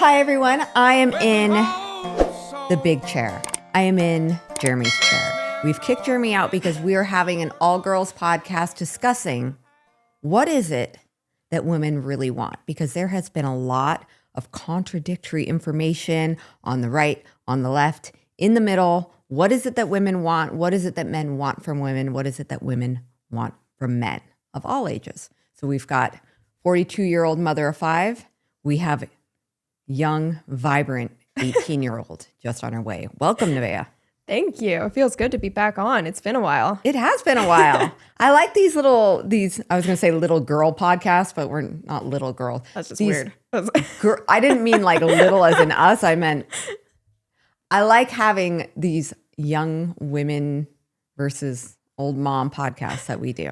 Hi, everyone. I am in the big chair. I am in Jeremy's chair. We've kicked Jeremy out because we are having an all-girls podcast discussing what is it that women really want, because there has been a lot of contradictory information on the right, on the left, in the middle. What is it that women want? What is it that men want from women? What is it that women want from men of all ages? So we've got 42-year-old mother of five. We have young, vibrant 18-year-old just on her way. Welcome, Nevaeh. Thank you. It feels good to be back on. It's been a while. It has been a while. I like these, I was going to say little girl podcasts, but we're not little girl. That's just weird. I didn't mean like little as in us. I meant, I like having these young women versus old mom podcasts that we do.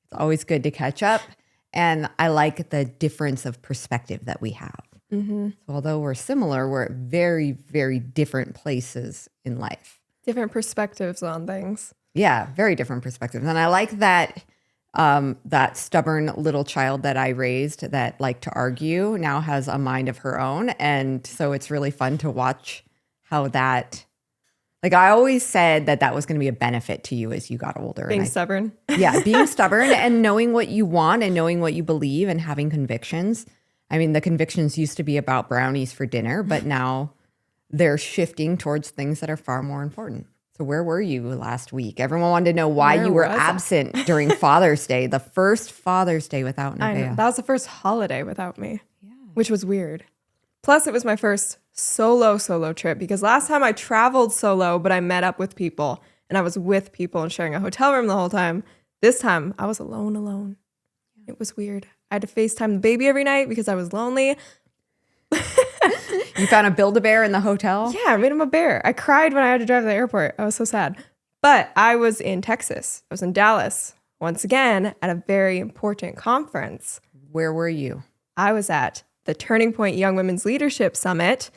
It's always good to catch up. And I like the difference of perspective that we have. Mm-hmm. So although we're similar, we're at very, very different places in life. Different perspectives on things. Yeah, very different perspectives. And I like that that stubborn little child that I raised that liked to argue now has a mind of her own. And so it's really fun to watch how that, like I always said that was going to be a benefit to you as you got older. Being stubborn. Yeah, being stubborn and knowing what you want and knowing what you believe and having convictions. I mean, the convictions used to be about brownies for dinner, but now they're shifting towards things that are far more important. So where were you last week? Everyone wanted to know why you were absent during Father's Day, the first Father's Day without Nevaeh. I know. That was the first holiday without me, which was weird. Plus, it was my first solo trip because last time I traveled solo, but I met up with people and I was with people and sharing a hotel room the whole time. This time, I was alone. It was weird. I had to FaceTime the baby every night because I was lonely. You found a Build-A-Bear in the hotel? Yeah, I made him a bear. I cried when I had to drive to the airport. I was so sad. But I was in Texas. I was in Dallas, once again, at a very important conference. Where were you? I was at the Turning Point Young Women's Leadership Summit,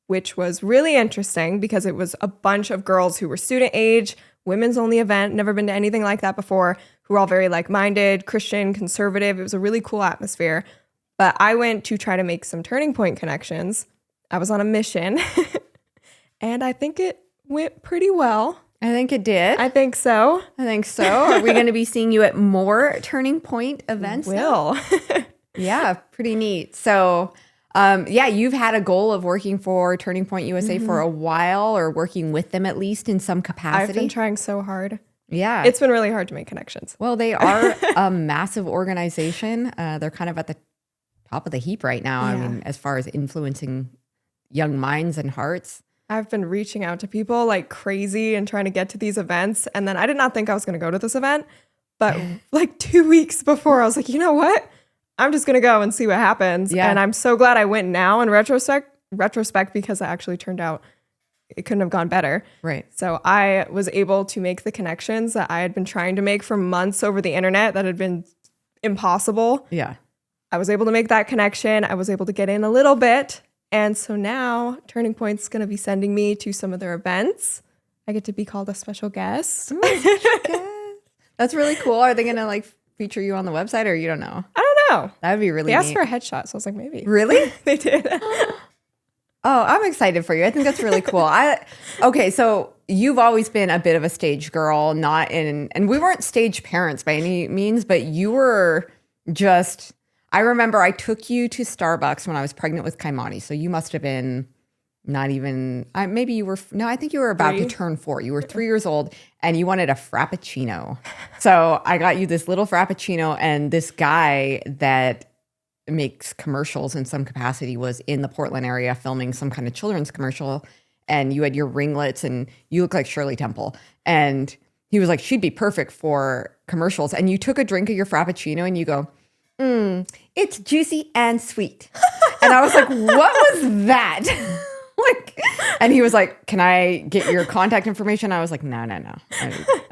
which was really interesting because it was a bunch of girls who were student age, women's only event, never been to anything like that before, who were all very like-minded, Christian, conservative. It was a really cool atmosphere. But I went to try to make some Turning Point connections. I was on a mission, and I think it went pretty well. I think it did. I think so. Are we going to be seeing you at more Turning Point events? Will. Yeah, pretty neat. So, you've had a goal of working for Turning Point USA for a while, or working with them at least in some capacity. I've been trying so hard. Yeah. It's been really hard to make connections. Well, they are a massive organization. They're kind of at the top of the heap right now. Yeah. I mean, as far as influencing young minds and hearts. I've been reaching out to people like crazy and trying to get to these events. And then I did not think I was going to go to this event. But like 2 weeks before, I was like, you know what? I'm just going to go and see what happens. Yeah. And I'm so glad I went now in retrospect because it actually turned out it couldn't have gone better. Right. So I was able to make the connections that I had been trying to make for months over the internet that had been impossible. Yeah. I was able to make that connection. I was able to get in a little bit. And so now Turning Point's going to be sending me to some of their events. I get to be called a special guest. That's really cool. Are they going to like feature you on the website, or you don't know? I don't know. That would be really neat. They neat. asked for a headshot, so I was like, maybe. Really? They did. Oh, I'm excited for you. I think that's really cool. Okay, so you've always been a bit of a stage girl, and we weren't stage parents by any means, but you were just, I remember I took you to Starbucks when I was pregnant with Kaimani. So you must have been not even, maybe you were, no, I think you were about to turn 4. You were 3 years old and you wanted a Frappuccino. So I got you this little Frappuccino, and this guy that makes commercials in some capacity was in the Portland area filming some kind of children's commercial, and you had your ringlets and you look like Shirley Temple. And he was like, she'd be perfect for commercials. And you took a drink of your Frappuccino and you go, it's juicy and sweet. And I was like, what was that? And he was like, can I get your contact information? I was like, no. I'm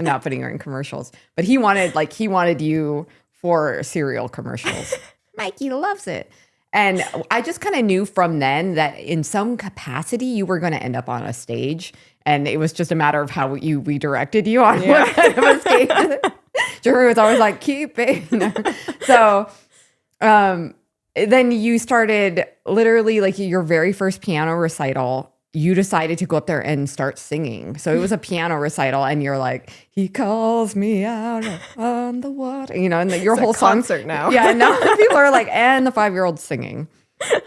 not putting her in commercials. But he wanted you for cereal commercials. Mikey loves it. And I just kind of knew from then that in some capacity you were going to end up on a stage. And it was just a matter of how we directed you on what kind of a stage. Jeremy was always like, keep it. So then you started literally like your very first piano recital. You decided to go up there and start singing. So it was a piano recital, and you're like, "He calls me out on the water," and your It's whole a song. concert now. Yeah, now people are like, and the 5-year-old singing,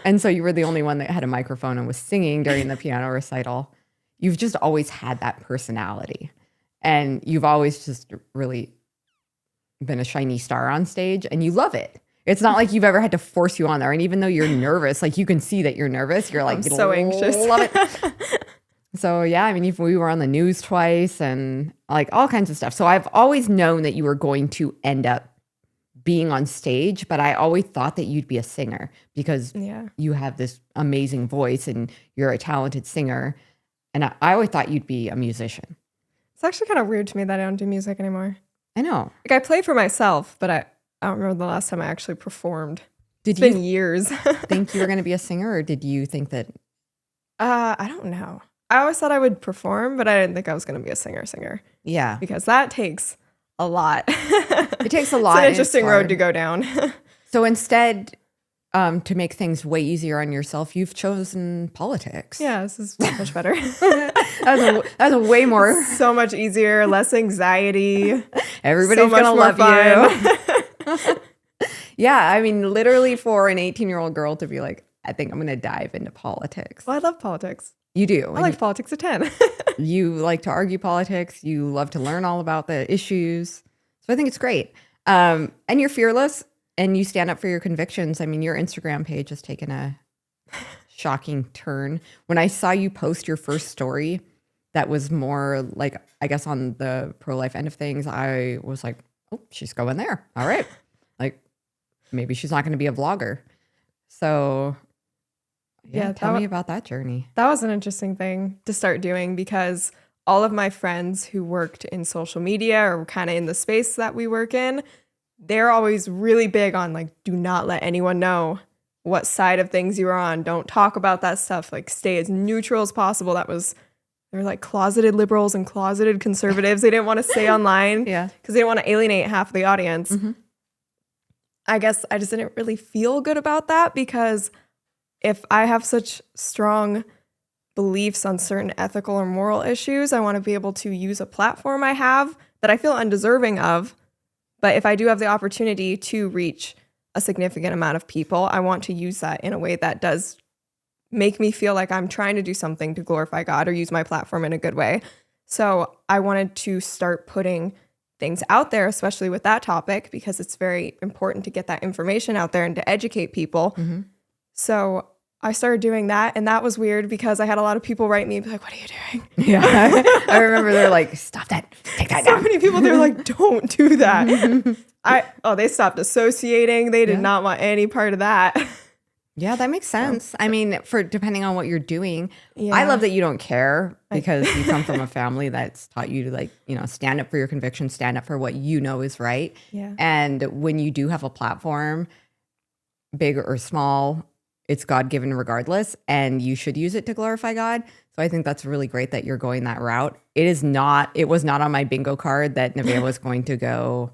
and so you were the only one that had a microphone and was singing during the piano recital. You've just always had that personality, and you've always just really been a shiny star on stage, and you love it. It's not like you've ever had to force you on there. And even though you're nervous, like you can see that you're nervous, you're like, I'm so anxious. Love it. So yeah, I mean, we were on the news twice and like all kinds of stuff. So I've always known that you were going to end up being on stage, but I always thought that you'd be a singer because you have this amazing voice and you're a talented singer. And I always thought you'd be a musician. It's actually kind of weird to me that I don't do music anymore. I know. Like I play for myself, but I don't remember the last time I actually performed. It's been years. Think you were going to be a singer, or did you think that? I don't know. I always thought I would perform, but I didn't think I was going to be a singer. Yeah. Because that takes a lot. It takes a lot. It's an interesting road to go down. So instead, to make things way easier on yourself, you've chosen politics. Yeah, this is much better. That's a way more. So much easier, less anxiety. Everybody's so going to love fun. you. Yeah, I mean, literally for an 18-year-old girl to be like, I think I'm going to dive into politics. Well, I love politics. You do. I like politics at 10. You like to argue politics. You love to learn all about the issues. So I think it's great. And you're fearless and you stand up for your convictions. I mean, your Instagram page has taken a shocking turn. When I saw you post your first story that was more like, I guess, on the pro-life end of things, I was like, oh, she's going there. All right. Like, maybe she's not going to be a vlogger. So yeah, tell me about that journey. That was an interesting thing to start doing because all of my friends who worked in social media or kind of in the space that we work in, they're always really big on like, do not let anyone know what side of things you're on. Don't talk about that stuff. Like stay as neutral as possible. They're like closeted liberals and closeted conservatives. They didn't want to say online because they didn't want to alienate half of the audience. Mm-hmm. I guess I just didn't really feel good about that because if I have such strong beliefs on certain ethical or moral issues, I want to be able to use a platform I have that I feel undeserving of. But if I do have the opportunity to reach a significant amount of people, I want to use that in a way that does make me feel like I'm trying to do something to glorify God or use my platform in a good way. So I wanted to start putting things out there, especially with that topic, because it's very important to get that information out there and to educate people. Mm-hmm. So I started doing that, and that was weird because I had a lot of people write me and be like, what are you doing? Yeah. I remember they're like, stop that. Take that down. So many people, they're like, don't do that. They stopped associating. They did not want any part of that. Yeah, that makes sense. I mean, for depending on what you're doing, I love that you don't care because you come from a family that's taught you to stand up for your convictions, stand up for what you know is right. Yeah. And when you do have a platform, big or small, it's God-given regardless, and you should use it to glorify God. So I think that's really great that you're going that route. It was not on my bingo card that Nevaeh was going to go,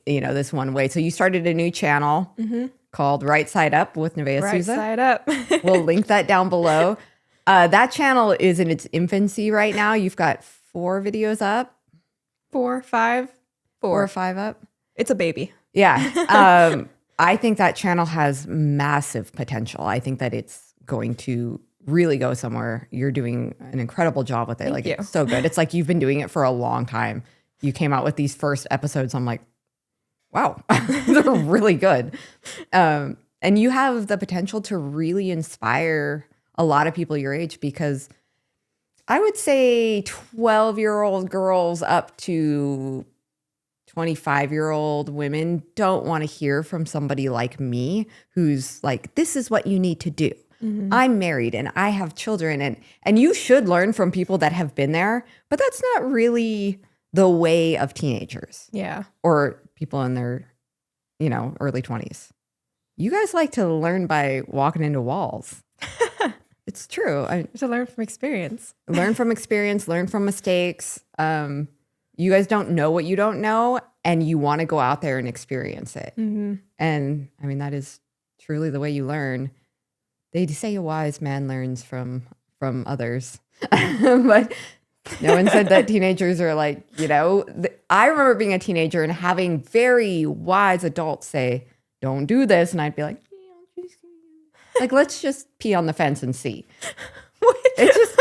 this one way. So you started a new channel. Mm-hmm. Called Right Side Up with Nevaeh Souza. Right Side Up. We'll link that down below. That channel is in its infancy right now. You've got 4 videos up. 4, 5. 4 or 5 up. It's a baby. Yeah. I think that channel has massive potential. I think that it's going to really go somewhere. You're doing an incredible job with it. Thank you. It's so good. It's like you've been doing it for a long time. You came out with these first episodes. I'm like, wow, they're really good. And you have the potential to really inspire a lot of people your age because I would say 12-year-old girls up to 25-year-old women don't want to hear from somebody like me who's like, this is what you need to do. Mm-hmm. I'm married and I have children and you should learn from people that have been there, but that's not really the way of teenagers. Yeah. Or people in their, early 20s. You guys like to learn by walking into walls. It's true. To learn from experience. Learn from experience, learn from mistakes. You guys don't know what you don't know, and you want to go out there and experience it. Mm-hmm. And I mean, that is truly the way you learn. They say a wise man learns from others, but no one said that teenagers are like, I remember being a teenager and having very wise adults say, don't do this. And I'd be like, like, let's just pee on the fence and see. It's just,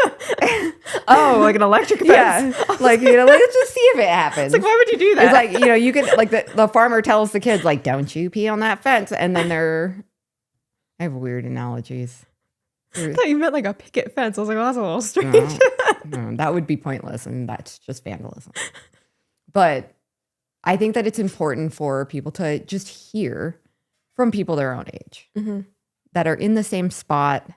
oh, like an electric fence. yeah, like, let's just see if it happens. It's like, why would you do that? It's like, you can, like the farmer tells the kids, like, don't you pee on that fence. And then I have weird analogies. I thought you meant like a picket fence. I was like, well, that's a little strange. No, that would be pointless, and that's just vandalism. But I think that it's important for people to just hear from people their own age that are in the same spot.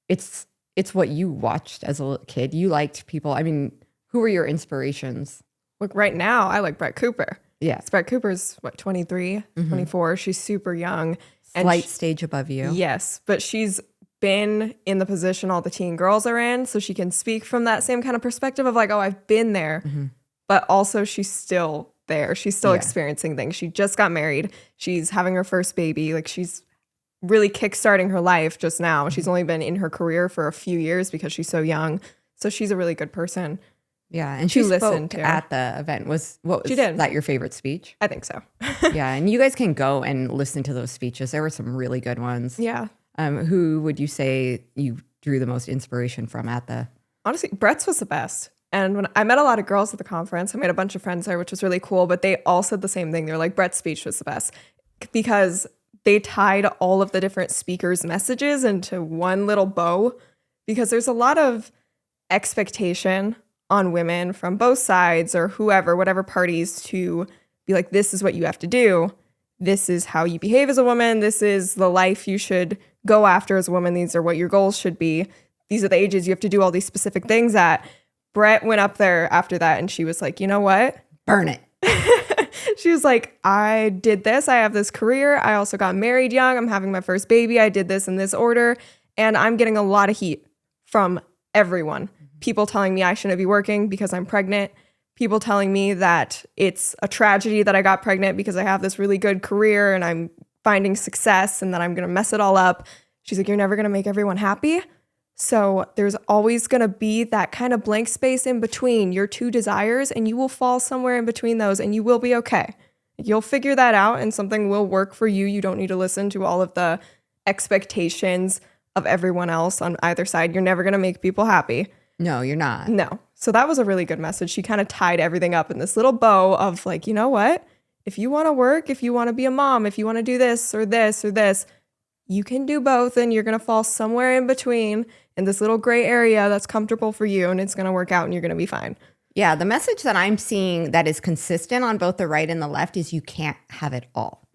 It's what you watched as a little kid. You liked people. I mean, who were your inspirations? Like right now, I like Brett Cooper. Yeah. Brett Cooper's, 23, 24. She's super young. Slight stage above you. Yes, but she's been in the position all the teen girls are in, so she can speak from that same kind of perspective of like, oh, I've been there, but also she's still there. She's still experiencing things. She just got married. She's having her first baby. Like she's really kickstarting her life just now. She's only been in her career for a few years because she's so young. So she's a really good person. Yeah, and she listened spoke to at the event. She did. That your favorite speech? I think so. Yeah, and you guys can go and listen to those speeches. There were some really good ones. Yeah. Who would you say you drew the most inspiration from at the? Honestly, Brett's was the best. And when I met a lot of girls at the conference, I made a bunch of friends there, which was really cool. But they all said the same thing. They were like, Brett's speech was the best because they tied all of the different speakers' messages into one little bow. Because there's a lot of expectation on women from both sides or whoever, whatever parties, to be like, this is what you have to do. This is how you behave as a woman. This is the life you should go after as a woman. These are what your goals should be. These are the ages you have to do all these specific things at. Brett went up there after that and she was like, you know what? Burn it. She was like, I did this. I have this career. I also got married young. I'm having my first baby. I did this in this order. And I'm getting a lot of heat from everyone. People telling me I shouldn't be working because I'm pregnant. People telling me that it's a tragedy that I got pregnant because I have this really good career and I'm finding success and that I'm going to mess it all up. She's like, you're never going to make everyone happy. So there's always going to be that kind of blank space in between your two desires, and you will fall somewhere in between those and you will be okay. You'll figure that out and something will work for you. You don't need to listen to all of the expectations of everyone else on either side. You're never going to make people happy. No, you're not. No. So that was a really good message. She kind of tied everything up in this little bow of like, you know what? If you want to work, if you want to be a mom, if you want to do this or this or this, you can do both and you're going to fall somewhere in between in this little gray area that's comfortable for you and it's going to work out and you're going to be fine. Yeah, the message that I'm seeing that is consistent on both the right and the left is you can't have it all.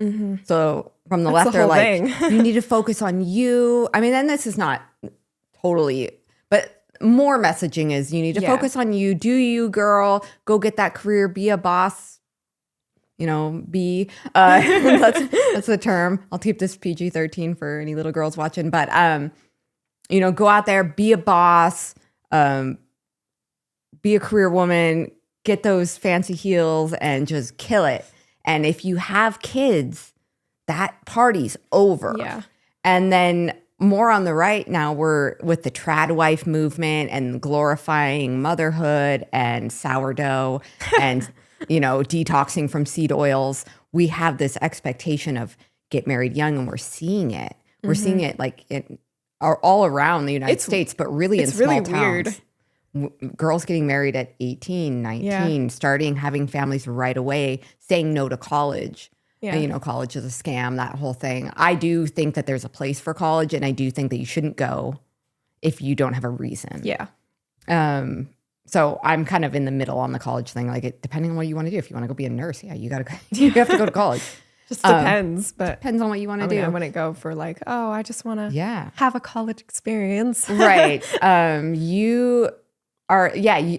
So from the left, they're like, you need to focus on you. I mean, then this is not totally, but more messaging is you need to focus on you. Do you, girl? Go get that career. Be a boss. That's the term. I'll keep this PG-13 for any little girls watching. But go out there, be a boss, be a career woman, get those fancy heels, and just kill it. And if you have kids, that party's over. Yeah. And then more on the right now, we're with the trad wife movement and glorifying motherhood and sourdough and, detoxing from seed oils. We have this expectation of get married young, and we're seeing it. We're seeing it like all around the United States, but really in small towns. Weird. Girls getting married at 18, 19, starting having families right away, saying no to college. Yeah. College is a scam, that whole thing. I do think that there's a place for college, and I do think that you shouldn't go if you don't have a reason. Yeah. So I'm kind of in the middle on the college thing. Like, depending on what you want to do. If you want to go be a nurse, you have to go to college. Just depends, but depends on what you want to do. I wouldn't go for like, oh, I just want to have a college experience. Right. You are,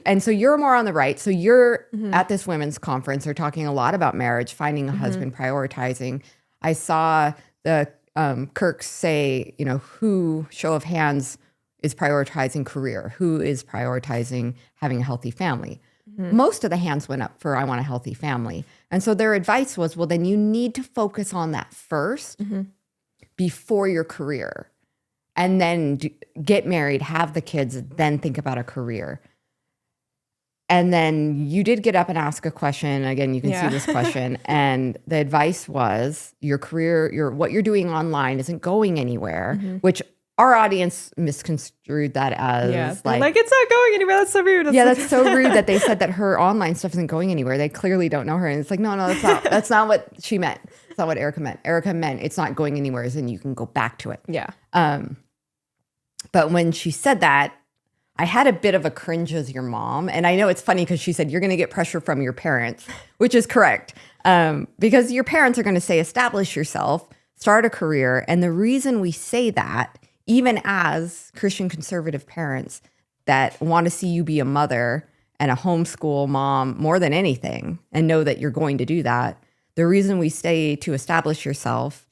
and so you're more on the right. So you're at this women's conference. They're talking a lot about marriage, finding a husband, prioritizing. I saw the Kirks say, who, show of hands, is prioritizing career, who is prioritizing having a healthy family. most of the hands went up for I want a healthy family. And so their advice was, well, then you need to focus on that first before your career. And then get married, have the kids, then think about a career. And then you did get up and ask a question. Again, you can see this question. And the advice was your career, what you're doing online isn't going anywhere, which our audience misconstrued that as like it's not going anywhere. That's so rude. That's so rude that they said that her online stuff isn't going anywhere. They clearly don't know her. And it's like, no, that's not what she meant. That's not what Erica meant. Erica meant it's not going anywhere, and you can go back to it. Yeah. But when she said that, I had a bit of a cringe as your mom. And I know it's funny because she said, you're going to get pressure from your parents, which is correct. Because your parents are going to say, establish yourself, start a career. And the reason we say that, even as Christian conservative parents that want to see you be a mother and a homeschool mom more than anything, and know that you're going to do that, the reason we say to establish yourself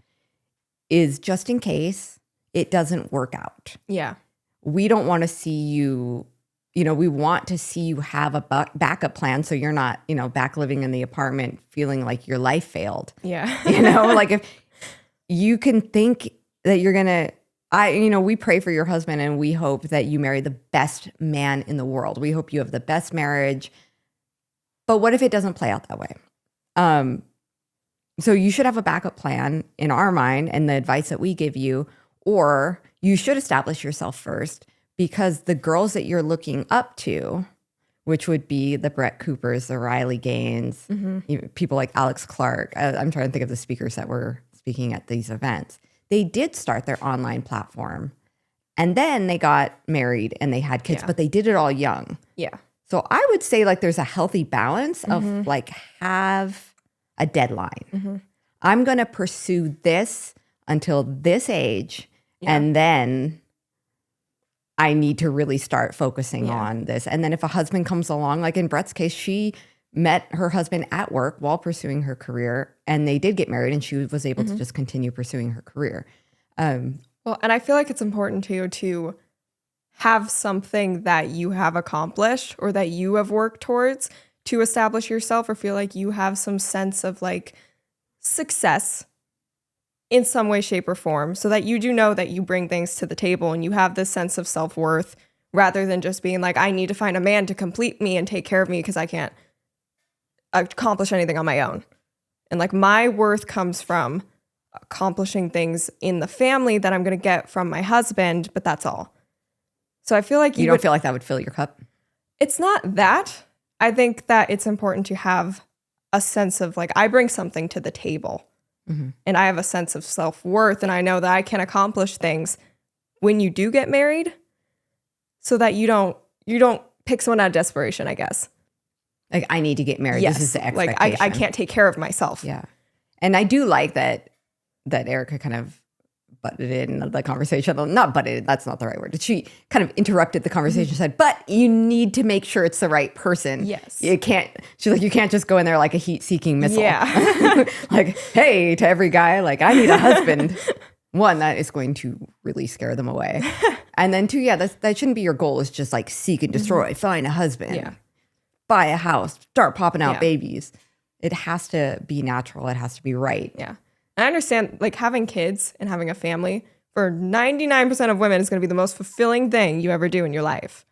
is just in case it doesn't work out. Yeah. We don't want to see you, we want to see you have a backup plan so you're not, back living in the apartment feeling like your life failed. Yeah. Like if you can think that you're going to, we pray for your husband and we hope that you marry the best man in the world. We hope you have the best marriage. But what if it doesn't play out that way? So you should have a backup plan in our mind and the advice that we give you, or you should establish yourself first, because the girls that you're looking up to, which would be the Brett Coopers, the Riley Gaines, people like Alex Clark. I'm trying to think of the speakers that were speaking at these events. They did start their online platform and then they got married and they had kids, but they did it all young. Yeah. So I would say like there's a healthy balance of like have a deadline. I'm going to pursue this until this age. And then I need to really start focusing on this. And then if a husband comes along, like in Brett's case, she met her husband at work while pursuing her career, and they did get married, and she was able to just continue pursuing her career. Well, and I feel like it's important too to have something that you have accomplished or that you have worked towards to establish yourself, or feel like you have some sense of like success in some way, shape, or form, so that you do know that you bring things to the table and you have this sense of self-worth, rather than just being like, I need to find a man to complete me and take care of me because I can't accomplish anything on my own. And like my worth comes from accomplishing things in the family that I'm going to get from my husband, but that's all. So I feel like you don't feel like that would fill your cup? It's not that. I think that it's important to have a sense of like, I bring something to the table. And I have a sense of self-worth, and I know that I can accomplish things when you do get married, so that you don't pick someone out of desperation, I guess. Like, I need to get married. Yes. This is the expectation. Like I can't take care of myself. Yeah. And I do like that Erica kind of butted in the conversation. Not butted, that's not the right word. She kind of interrupted the conversation, said, but you need to make sure it's the right person. Yes. She's like, you can't just go in there like a heat-seeking missile. Yeah. Like, hey, to every guy, like, I need a husband. One, that is going to really scare them away. And then two, that shouldn't be your goal, is just like seek and destroy, find a husband, buy a house, start popping out babies. It has to be natural. It has to be right. Yeah. I understand, like, having kids and having a family for 99% of women is going to be the most fulfilling thing you ever do in your life.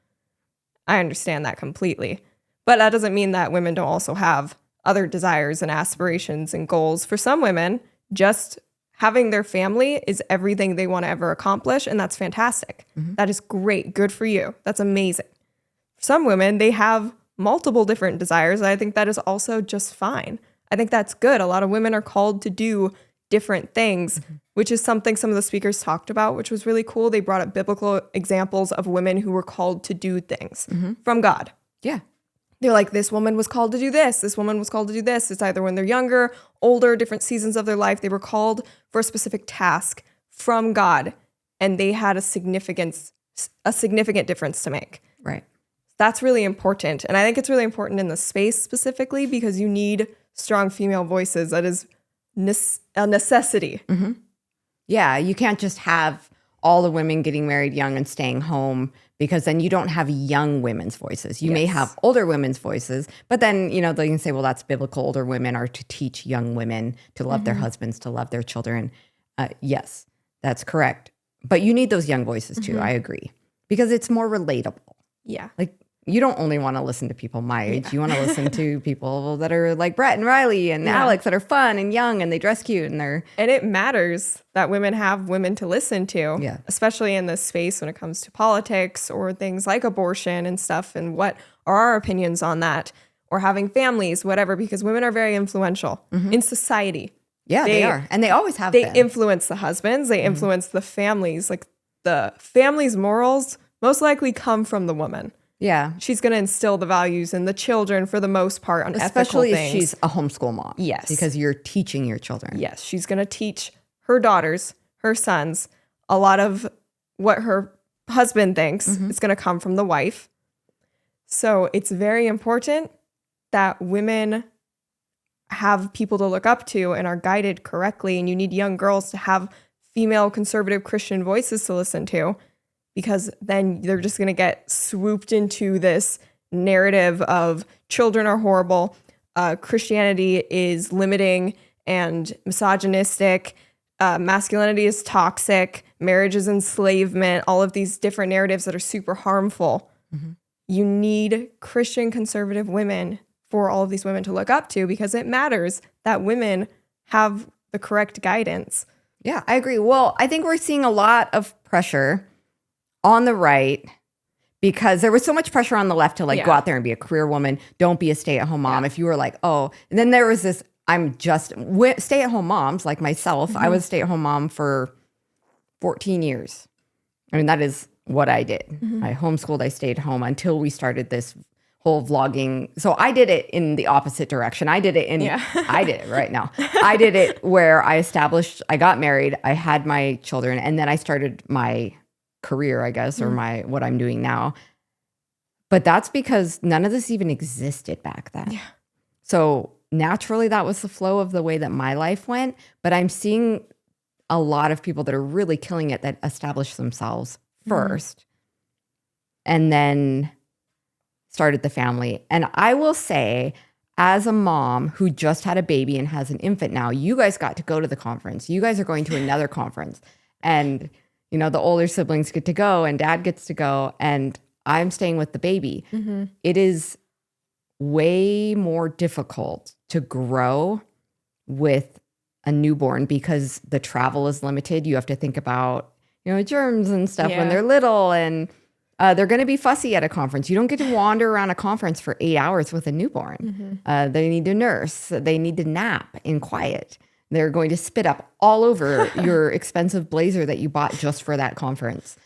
I understand that completely. But that doesn't mean that women don't also have other desires and aspirations and goals. For some women, just having their family is everything they want to ever accomplish, and that's fantastic. That is great. Good for you. That's amazing. For some women, they have multiple different desires, and I think that is also just fine. I think that's good. A lot of women are called to do different things, which is something some of the speakers talked about, which was really cool. They brought up biblical examples of women who were called to do things from God. Yeah. They're like, this woman was called to do this. This woman was called to do this. It's either when they're younger, older, different seasons of their life. They were called for a specific task from God, and they had a significant difference to make. Right. That's really important. And I think it's really important in the space specifically because you need strong female voices. That is a necessity. Yeah, you can't just have all the women getting married young and staying home because then you don't have young women's voices. You may Yes. have older women's voices, but then, they can say, well, that's biblical. Older women are to teach young women to love their husbands, to love their children. Yes, that's correct. But you need those young voices too. I agree. Because it's more relatable. Yeah. Like, you don't only want to listen to people my age. You want to listen to people that are like Brett and Riley and Alex, that are fun and young and they dress cute and they're... And it matters that women have women to listen to, especially in this space when it comes to politics or things like abortion and stuff, and what are our opinions on that, or having families, whatever, because women are very influential in society. Yeah, they are. And they always have They been. influence the husbands. They influence the families. Like, the family's morals most likely come from the woman. Yeah. She's going to instill the values in the children for the most part on Especially ethical things. if she's a homeschool mom. Yes. Because you're teaching your children. Yes. She's going to teach her daughters, her sons, a lot of what her husband thinks is going to come from the wife. So it's very important that women have people to look up to and are guided correctly. And you need young girls to have female conservative Christian voices to listen to, because then they're just going to get swooped into this narrative of children are horrible, Christianity is limiting and misogynistic, masculinity is toxic, marriage is enslavement, all of these different narratives that are super harmful. You need Christian conservative women for all of these women to look up to, because it matters that women have the correct guidance. Yeah, I agree. Well, I think we're seeing a lot of pressure on the right, because there was so much pressure on the left to go out there and be a career woman. Don't be a stay-at-home mom. If you were like, oh, and then there was this, stay-at-home moms like myself. I was a stay-at-home mom for 14 years. I mean, that is what I did. I homeschooled, I stayed home until we started this whole vlogging. So I did it in the opposite direction. I did it right now. I did it where I got married, I had my children, and then I started my career, I guess, or what I'm doing now. But that's because none of this even existed back then. Yeah. So naturally, that was the flow of the way that my life went. But I'm seeing a lot of people that are really killing it that establish themselves first and then started the family. And I will say, as a mom who just had a baby and has an infant now, you guys got to go to the conference. You guys are going to another conference. And the older siblings get to go and dad gets to go, and I'm staying with the baby. It is way more difficult to grow with a newborn because the travel is limited. You have to think about, germs and stuff when they're little, and they're going to be fussy at a conference. You don't get to wander around a conference for 8 hours with a newborn. They need to nurse. They need to nap in quiet. They're going to spit up all over your expensive blazer that you bought just for that conference.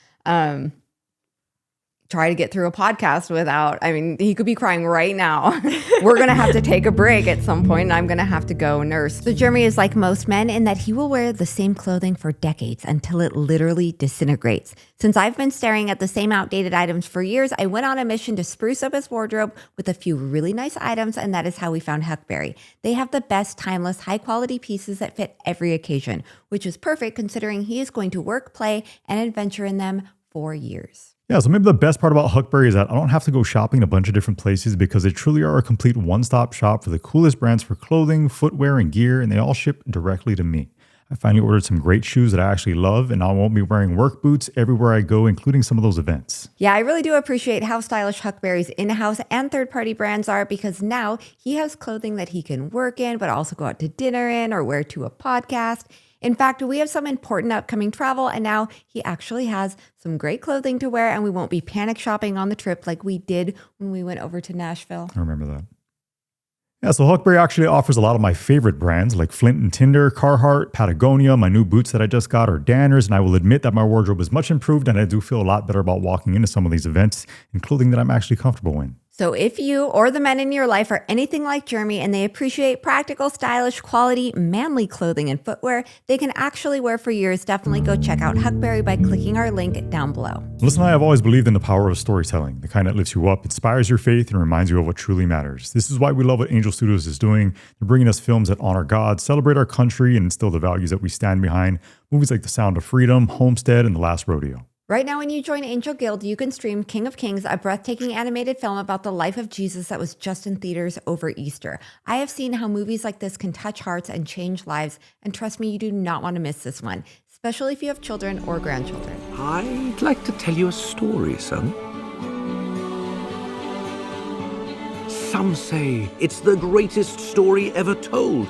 Try to get through a podcast without, he could be crying right now. We're going to have to take a break at some point, and I'm going to have to go nurse. So Jeremy is like most men in that he will wear the same clothing for decades until it literally disintegrates. Since I've been staring at the same outdated items for years, I went on a mission to spruce up his wardrobe with a few really nice items, and that is how we found Huckberry. They have the best, timeless, high-quality pieces that fit every occasion, which is perfect considering he is going to work, play, and adventure in them for years. Yeah, so maybe the best part about Huckberry is that I don't have to go shopping in a bunch of different places, because they truly are a complete one-stop shop for the coolest brands for clothing, footwear, and gear, and they all ship directly to me. I finally ordered some great shoes that I actually love, and I won't be wearing work boots everywhere I go, including some of those events. Yeah, I really do appreciate how stylish Huckberry's in-house and third-party brands are, because now he has clothing that he can work in, but also go out to dinner in or wear to a podcast. In fact, we have some important upcoming travel, and now he actually has some great clothing to wear, and we won't be panic shopping on the trip like we did when we went over to Nashville. I remember that. Yeah, so Huckberry actually offers a lot of my favorite brands like Flint and Tinder, Carhartt, Patagonia. My new boots that I just got are Danners, and I will admit that my wardrobe is much improved, and I do feel a lot better about walking into some of these events in clothing that I'm actually comfortable in. So if you or the men in your life are anything like Jeremy and they appreciate practical, stylish, quality, manly clothing and footwear they can actually wear for years, definitely go check out Huckberry by clicking our link down below. Listen, I have always believed in the power of storytelling, the kind that lifts you up, inspires your faith, and reminds you of what truly matters. This is why we love what Angel Studios is doing. They're bringing us films that honor God, celebrate our country, and instill the values that we stand behind. Movies like The Sound of Freedom, Homestead, and The Last Rodeo. Right now, when you join Angel Guild, you can stream King of Kings, a breathtaking animated film about the life of Jesus that was just in theaters over Easter. I have seen how movies like this can touch hearts and change lives, and trust me, you do not want to miss this one, especially if you have children or grandchildren. I'd like to tell you a story, son. Some say it's the greatest story ever told.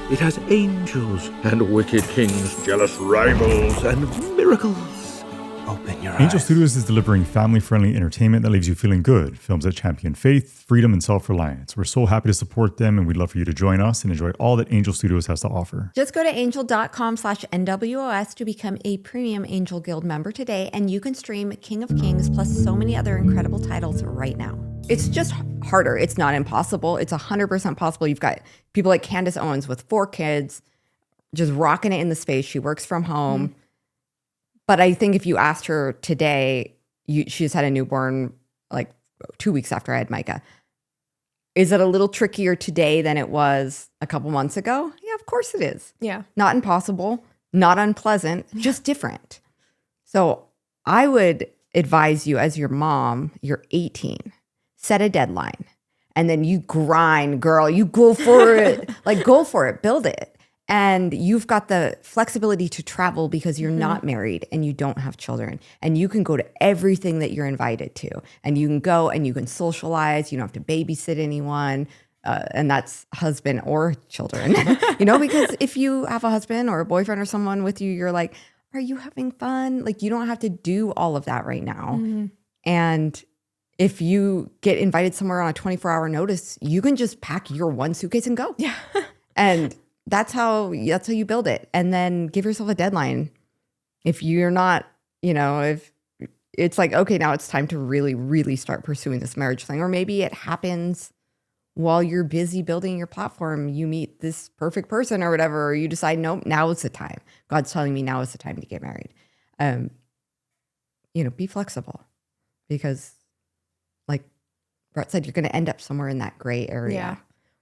It has angels and wicked kings, jealous rivals, and miracles. Open your Angel eyes. Studios is delivering family-friendly entertainment that leaves you feeling good. Films that champion faith, freedom, and self-reliance. We're so happy to support them, and we'd love for you to join us and enjoy all that Angel Studios has to offer. Just go to angel.com/NWOS to become a premium Angel Guild member today, and you can stream King of Kings plus so many other incredible titles right now. It's just harder. It's not impossible. It's 100% possible. You've got people like Candace Owens with 4 kids, just rocking it in the space. She works from home. But I think if you asked her today, she just had a newborn like 2 weeks after I had Micah. Is it a little trickier today than it was a couple months ago? Yeah, of course it is. Yeah. Not impossible, not unpleasant, just different. So I would advise you as your mom, you're 18, set a deadline, and then you grind, girl. You go for it. Like, go for it, build it. And you've got the flexibility to travel because you're not married and you don't have children. And you can go to everything that you're invited to. And you can go and you can socialize. You don't have to babysit anyone. And that's husband or children. Because if you have a husband or a boyfriend or someone with you, you're like, are you having fun? Like, you don't have to do all of that right now. And if you get invited somewhere on a 24-hour notice, you can just pack your one suitcase and go. Yeah. And that's how you build it. And then give yourself a deadline. If you're not, if it's like, okay, now it's time to really, really start pursuing this marriage thing. Or maybe it happens while you're busy building your platform. You meet this perfect person or whatever, or you decide, nope, now is the time. God's telling me now is the time to get married. Be flexible, because like Brett said, you're going to end up somewhere in that gray area. Yeah.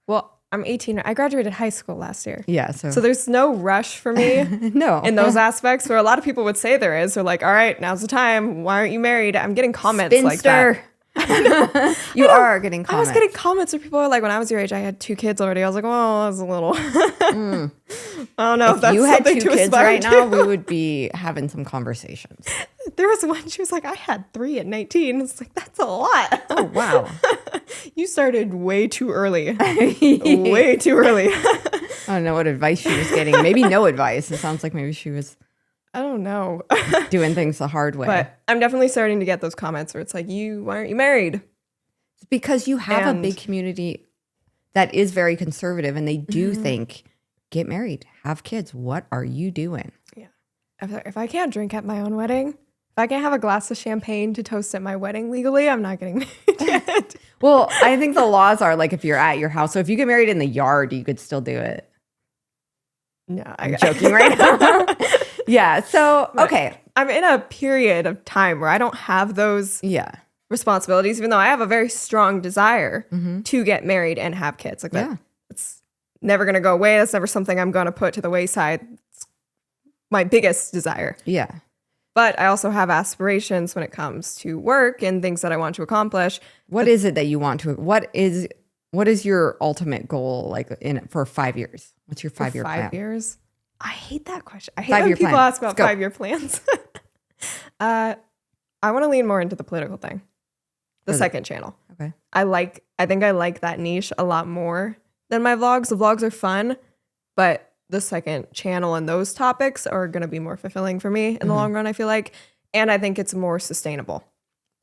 Well, I'm 18. I graduated high school last year. Yeah. So there's no rush for me no. in those aspects, where a lot of people would say there is. They're like, all right, now's the time. Why aren't you married? I'm getting comments like that. You are getting comments. I was getting comments where people are like, when I was your age, I had 2 kids already. I was like, oh, that's a little. I don't know if that's you had something 2 to kids aspire right to. now, we would be having some conversations. There was one, she was like, I had 3 at 19. It's like, that's a lot. Oh, wow. You started way too early. Way too early. I don't know what advice she was getting. Maybe no advice. It sounds like maybe she was I don't know. doing things the hard way. But I'm definitely starting to get those comments where it's like, why aren't you married? It's because you have a And- big community that is very conservative, and they do think, get married, have kids. What are you doing? Yeah. If I can't drink at my own wedding, if I can't have a glass of champagne to toast at my wedding legally, I'm not getting married yet. Well, I think the laws are like, if you're at your house. So if you get married in the yard, you could still do it. No, I'm joking right now. Yeah. So, okay. I'm in a period of time where I don't have those Yeah. responsibilities, even though I have a very strong desire to get married and have kids. Like that, Yeah. it's never going to go away. That's never something I'm going to put to the wayside. It's my biggest desire. Yeah. But I also have aspirations when it comes to work and things that I want to accomplish. What is it that you want to, what is your ultimate goal like for 5 years? What's your 5-year For plan? 5 years? I hate that question. I hate when 5-year people plan. ask about Let's go. 5-year plans. I want to lean more into the political thing. The Really? second channel. Okay. I think I like that niche a lot more than my vlogs. The vlogs are fun, but the second channel and those topics are going to be more fulfilling for me in the long run, I feel like. And I think it's more sustainable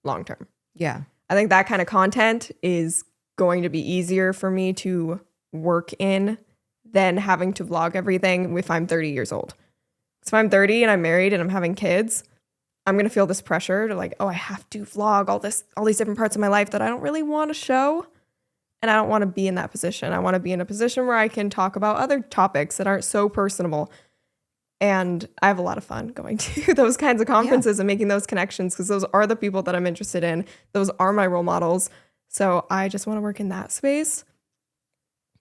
long term. Yeah. I think that kind of content is going to be easier for me to work in than having to vlog everything if I'm 30 years old. So if I'm 30 and I'm married and I'm having kids, I'm going to feel this pressure to like, oh, I have to vlog all these different parts of my life that I don't really want to show. And I don't want to be in that position. I want to be in a position where I can talk about other topics that aren't so personable. And I have a lot of fun going to those kinds of conferences and making those connections, because those are the people that I'm interested in. Those are my role models. So I just want to work in that space.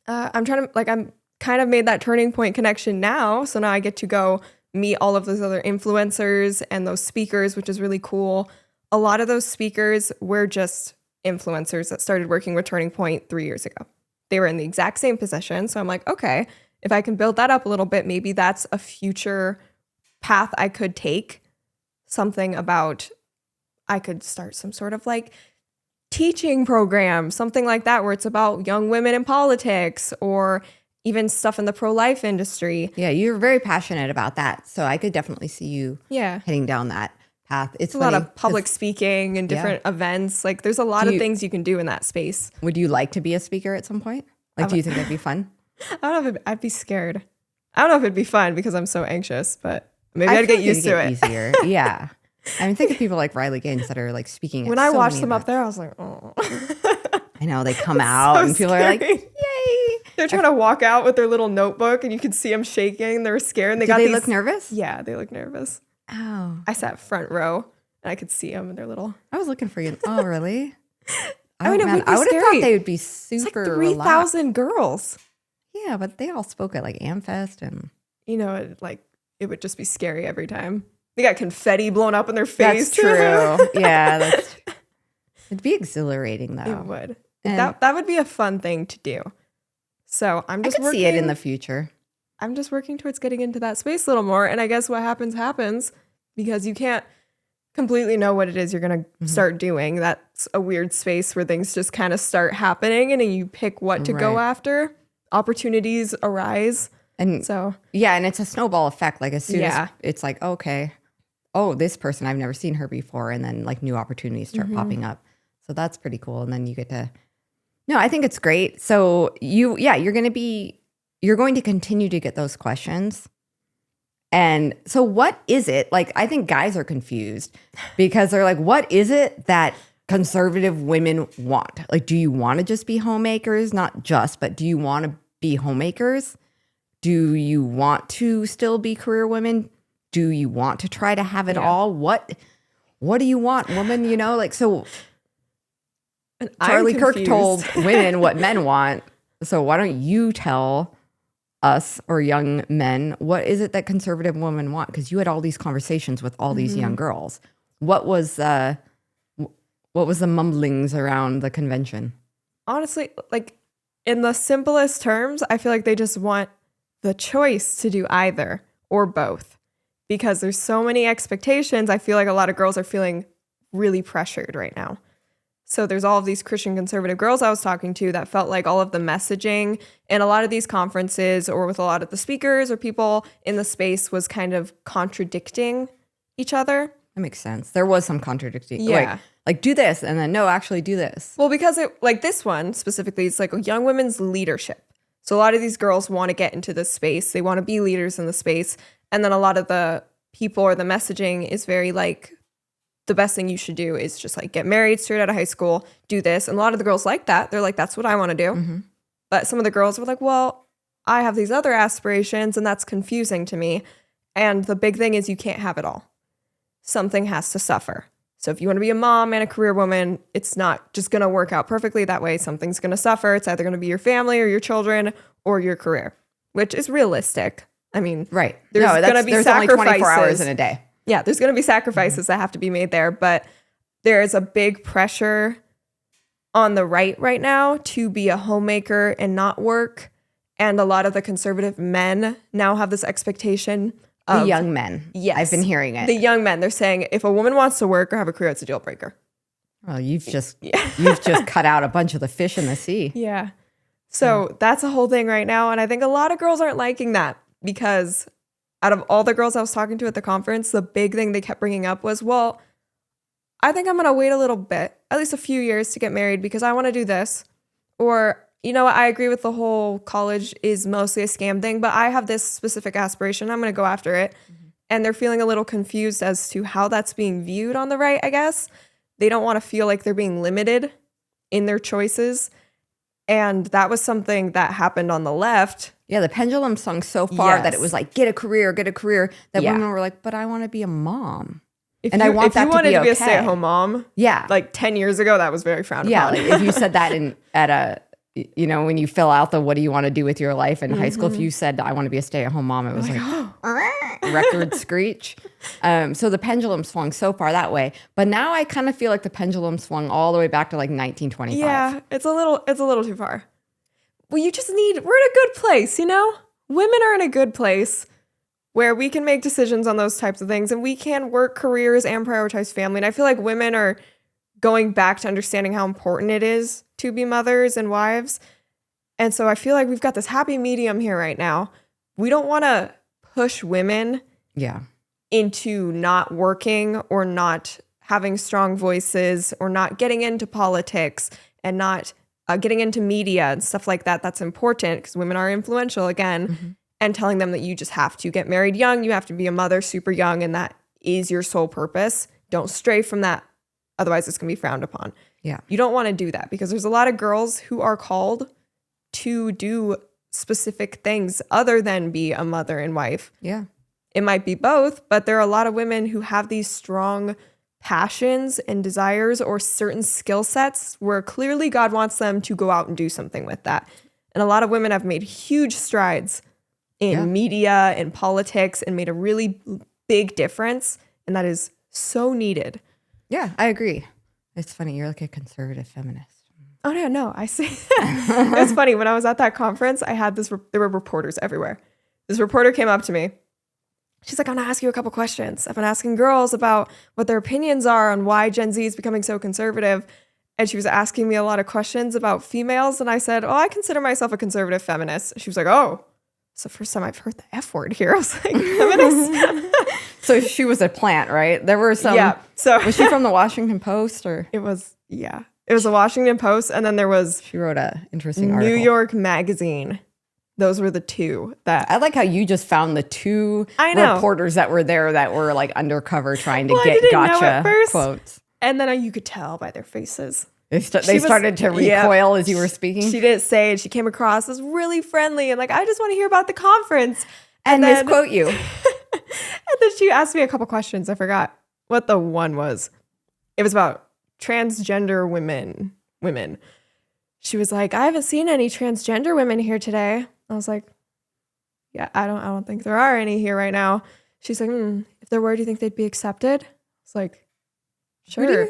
I'm kind of made that turning point connection now. So now I get to go meet all of those other influencers and those speakers, which is really cool. A lot of those speakers were just influencers that started working with Turning Point 3 years ago. They were in the exact same position. So I'm like, okay, if I can build that up a little bit, maybe that's a future path I could take. Something about, I could start some sort of like teaching program, something like that, where it's about young women in politics or even stuff in the pro-life industry. Yeah, you're very passionate about that. So I could definitely see you heading down that path. It's a lot of public speaking and different events. Like there's a lot of things you can do in that space. Would you like to be a speaker at some point? Like, do you think that'd be fun? I don't know if I'd be scared. I don't know if it'd be fun because I'm so anxious, but maybe I'd get used to it. Easier. Yeah. I mean, think of people like Riley Gaines that are like speaking. When I watched them up there, I was like, oh. I know, they come out and people are like, yay. They're trying to walk out with their little notebook and you could see them shaking. They were scared. And they look nervous? Yeah, they look nervous. Oh. I sat front row and I could see them and their little. I was looking for you. Oh, really? I mean, it would be I would have scary. thought they would be super it's like 3,000 girls. Yeah, but they all spoke at like AmFest and. You know, it would just be scary every time. They got confetti blown up in their face. That's true. Yeah, it'd be exhilarating though. It would. That would be a fun thing to do. So I'm just see it in the future. I'm just working towards getting into that space a little more. And I guess what happens because you can't completely know what it is you're going to start doing. That's a weird space where things just kind of start happening and then you pick what to go after. Opportunities arise. And so, yeah, and it's a snowball effect. Like as soon as it's like, okay, oh, this person, I've never seen her before. And then like new opportunities start popping up. So that's pretty cool. And then you get to, no, I think it's great. So you're going to continue to get those questions. And so what is it? Like, I think guys are confused because they're like, what is it that conservative women want? Like, do you want to just be homemakers? Not just, but do you want to be homemakers? Do you want to still be career women? Do you want to try to have it all? What do you want, woman? You know, like, so Charlie Kirk told women what men want. So why don't you tell us or young men, what is it that conservative women want? Because you had all these conversations with all these young girls. What was the mumblings around the convention? Honestly, like in the simplest terms, I feel like they just want the choice to do either or both because there's so many expectations. I feel like a lot of girls are feeling really pressured right now. So there's all of these Christian conservative girls I was talking to that felt like all of the messaging in a lot of these conferences or with a lot of the speakers or people in the space was kind of contradicting each other. That makes sense. There was some contradicting. Yeah. Like do this and then no, actually do this. Well, because like this one specifically, it's like a young women's leadership. So a lot of these girls want to get into this space. They want to be leaders in the space. And then a lot of the people or the messaging is very like, the best thing you should do is just like get married straight out of high school, do this. And a lot of the girls like that. They're like, that's what I want to do. But some of the girls were like, well, I have these other aspirations and that's confusing to me. And the big thing is you can't have it all. Something has to suffer. So if you want to be a mom and a career woman, it's not just going to work out perfectly that way. Something's going to suffer. It's either going to be your family or your children or your career, which is realistic. I mean, right. There's going to be there's sacrifices. only 24 hours in a day. Yeah, there's going to be sacrifices that have to be made there, but there is a big pressure on the right now to be a homemaker and not work. And a lot of the conservative men now have this expectation of the young men. Yes. I've been hearing it. The young men, they're saying if a woman wants to work or have a career, it's a deal breaker. Well, you've just cut out a bunch of the fish in the sea. Yeah. So that's a whole thing right now. And I think a lot of girls aren't liking that because out of all the girls I was talking to at the conference, the big thing they kept bringing up was, well, I think I'm going to wait a little bit, at least a few years to get married because I want to do this. Or, you know what, I agree with the whole college is mostly a scam thing, but I have this specific aspiration. I'm going to go after it. And they're feeling a little confused as to how that's being viewed on the right, I guess. They don't want to feel like they're being limited in their choices. And that was something that happened on the left. Yeah, the pendulum swung so far that it was like, get a career, that women were like, but I want to be a mom. If you wanted to be a stay-at-home mom, like 10 years ago, that was very frowned upon. Yeah, like if you said that when you fill out the what do you want to do with your life in high school, if you said, I want to be a stay-at-home mom, it was like, record screech. So the pendulum swung so far that way. But now I kind of feel like the pendulum swung all the way back to like 1925. Yeah, it's a little too far. Well, we're in a good place, you know? Women are in a good place where we can make decisions on those types of things and we can work careers and prioritize family. And I feel like women are going back to understanding how important it is to be mothers and wives. And so I feel like we've got this happy medium here right now. We don't want to push women into not working or not having strong voices or not getting into politics and not getting into media and stuff like that. That's important because women are influential again. And telling them that you just have to get married young, you have to be a mother super young, and that is your sole purpose. Don't stray from that. Otherwise, it's going to be frowned upon. Yeah. You don't want to do that because there's a lot of girls who are called to do specific things other than be a mother and wife. Yeah. It might be both, but there are a lot of women who have these strong passions and desires or certain skill sets where clearly God wants them to go out and do something with that. And a lot of women have made huge strides in media and politics and made a really big difference. And that is so needed. Yeah, I agree. It's funny. You're like a conservative feminist. Oh, no, I see. It's funny. When I was at that conference, I had there were reporters everywhere. This reporter came up to me. She's like, I'm going to ask you a couple questions. I've been asking girls about what their opinions are on why Gen Z is becoming so conservative. And she was asking me a lot of questions about females. And I said, I consider myself a conservative feminist. She was like, oh. It's the first time I've heard the F word here. I was like, feminist. So she was a plant, right? There were some. Yeah. So was she from the Washington Post or? It was the Washington Post. And then there was. She wrote a interesting article. New York Magazine. Those were the two that. I like how you just found the two reporters that were there that were like undercover trying to get gotcha quotes. And then you could tell by their faces. They started to recoil as you were speaking. She didn't say it. She came across as really friendly and like, I just want to hear about the conference. And then, misquote you. And then she asked me a couple questions. I forgot what the one was. It was about transgender women. She was like, I haven't seen any transgender women here today. I was like, yeah, I don't think there are any here right now. She's like, if there were, do you think they'd be accepted? I was like, sure.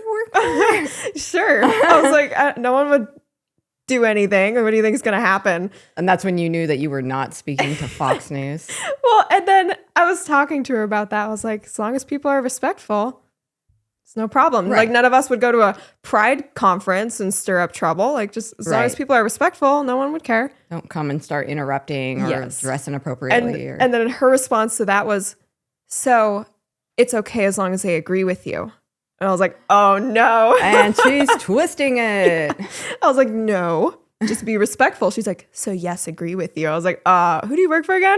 Sure. I was like, no one would do anything. What do you think is going to happen? And that's when you knew that you were not speaking to Fox News. Well, and then I was talking to her about that. I was like, as long as people are respectful, it's no problem. Right. Like none of us would go to a pride conference and stir up trouble. Like just as long as people are respectful, no one would care. Don't come and start interrupting or dress inappropriately. And then her response to that was, so it's okay as long as they agree with you. And I was like, oh, no. And she's twisting it. I was like, no, just be respectful. She's like, so yes, agree with you. I was like, who do you work for again?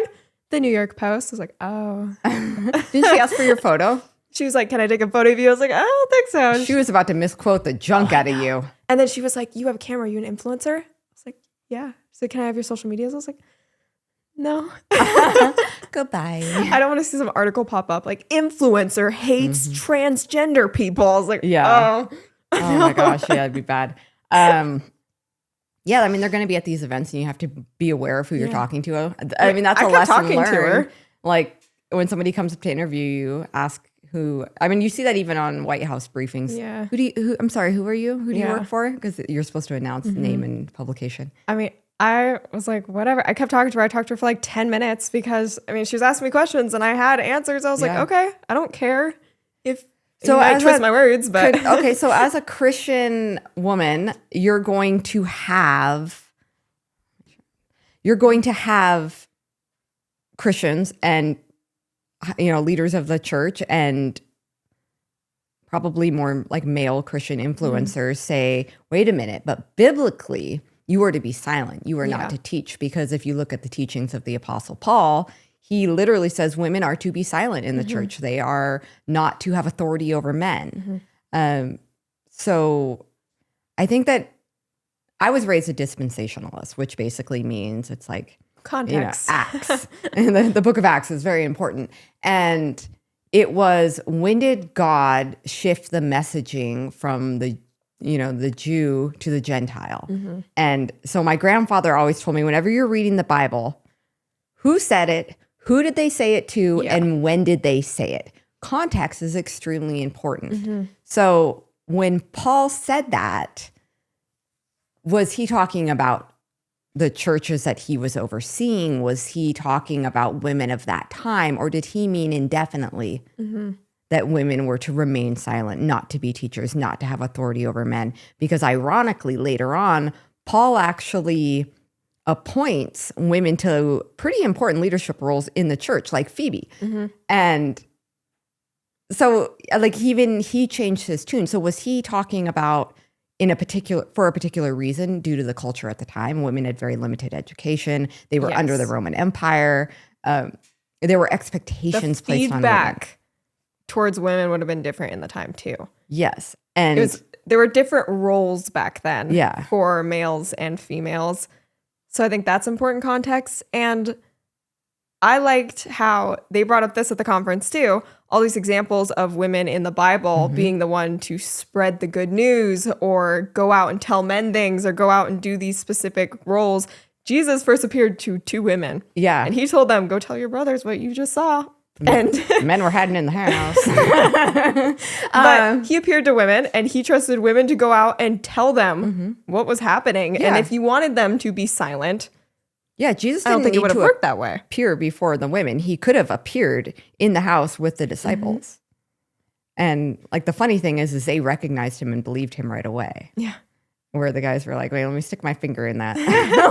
The New York Post. I was like, oh. Didn't she ask for your photo? She was like, can I take a photo of you? I was like, I don't think so. She was about to misquote the junk out of you. And then she was like, you have a camera. Are you an influencer? I was like, yeah. She's like, can I have your social medias? I was like, no. Goodbye. I don't want to see some article pop up like influencer hates transgender people. I was like, oh my gosh, yeah, it'd be bad. Yeah, I mean, they're going to be at these events and you have to be aware of who you're talking to. I mean, that's a lesson learned. To her. Like when somebody comes up to interview you, ask who. I mean, you see that even on White House briefings. Yeah. I'm sorry, who are you? Who do you work for? Because you're supposed to announce name and publication. I mean, I was like, whatever. I kept talking to her. I talked to her for like 10 minutes because, I mean, she was asking me questions and I had answers. I was like, okay, I don't care if I twist my words. But okay, so as a Christian woman, you're going to have Christians and, leaders of the church and probably more like male Christian influencers say, wait a minute, but biblically, you are to be silent. You are not to teach, because if you look at the teachings of the Apostle Paul, he literally says women are to be silent in the church. They are not to have authority over men. So I think that I was raised a dispensationalist, which basically means it's like context. Acts. And the book of Acts is very important. And it was, when did God shift the messaging from the Jew to the Gentile? And so my grandfather always told me, whenever you're reading the Bible, who said it, Who did they say it to Yeah. and when did they say it? Context is extremely important. So when Paul said that, was he talking about the churches that he was overseeing? Was he talking about women of that time? Or did he mean indefinitely that women were to remain silent, not to be teachers, not to have authority over men? Because ironically, later on, Paul actually appoints women to pretty important leadership roles in the church, like Phoebe. And so like he changed his tune. So was he talking about for a particular reason due to the culture at the time? Women had very limited education. They were under the Roman Empire. There were expectations placed on women. Feedback towards women would have been different in the time too. Yes. And There were different roles back then Yeah. for males and females. So I think that's important context. And I liked how they brought up this at the conference too. All these examples of women in the Bible being the one to spread the good news or go out and tell men things or go out and do these specific roles. Jesus first appeared to 2 women. Yeah. And he told them, go tell your brothers what you just saw. And men were hiding in the house. but he appeared to women and he trusted women to go out and tell them what was happening. Yeah. And if he wanted them to be silent, Yeah, Jesus I don't didn't think it need would have to worked that way. appear before the women. He could have appeared in the house with the disciples. And like the funny thing is they recognized him and believed him right away. Yeah. Where the guys were like, wait, let me stick my finger in that.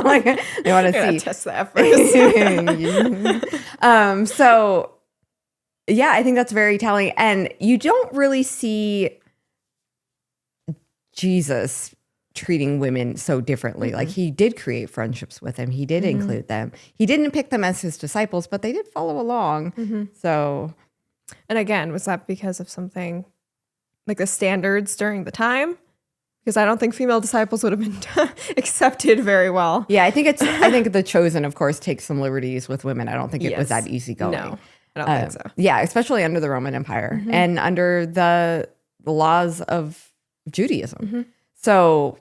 Like, they want to I gotta see. test that first. So yeah, I think that's very telling. And you don't really see Jesus treating women so differently. Like he did create friendships with them. He did include them. He didn't pick them as his disciples, but they did follow along. So, And again, was that because of something like the standards during the time? Because I don't think female disciples would have been accepted very well. yeah, I think the chosen, of course, takes some liberties with women. I don't think it was that easygoing. No, I don't think so. Yeah, especially under the Roman Empire and under the laws of Judaism. So,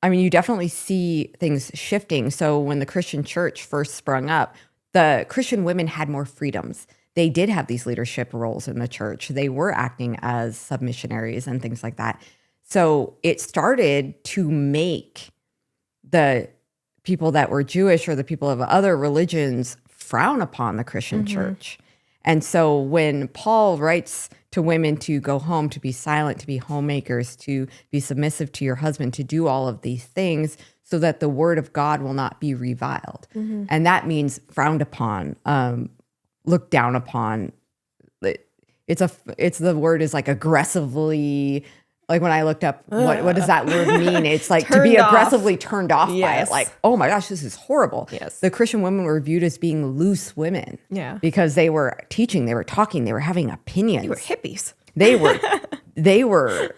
I mean, you definitely see things shifting. So when the Christian church first sprung up, the Christian women had more freedoms. They did have these leadership roles in the church. They were acting as submissionaries and things like that. So it started to make the people that were Jewish or the people of other religions frown upon the Christian church. And so when Paul writes to women to go home, to be silent, to be homemakers, to be submissive to your husband, to do all of these things so that the word of God will not be reviled. And that means frowned upon, looked down upon. It's the word is like aggressively, like when I looked up what does that word mean? It's like to be Turned off. aggressively turned off by Yes. it. Like, oh my gosh, this is horrible. Yes. The Christian women were viewed as being loose women. Yeah. Because they were teaching, they were talking, they were having opinions. They were hippies. They were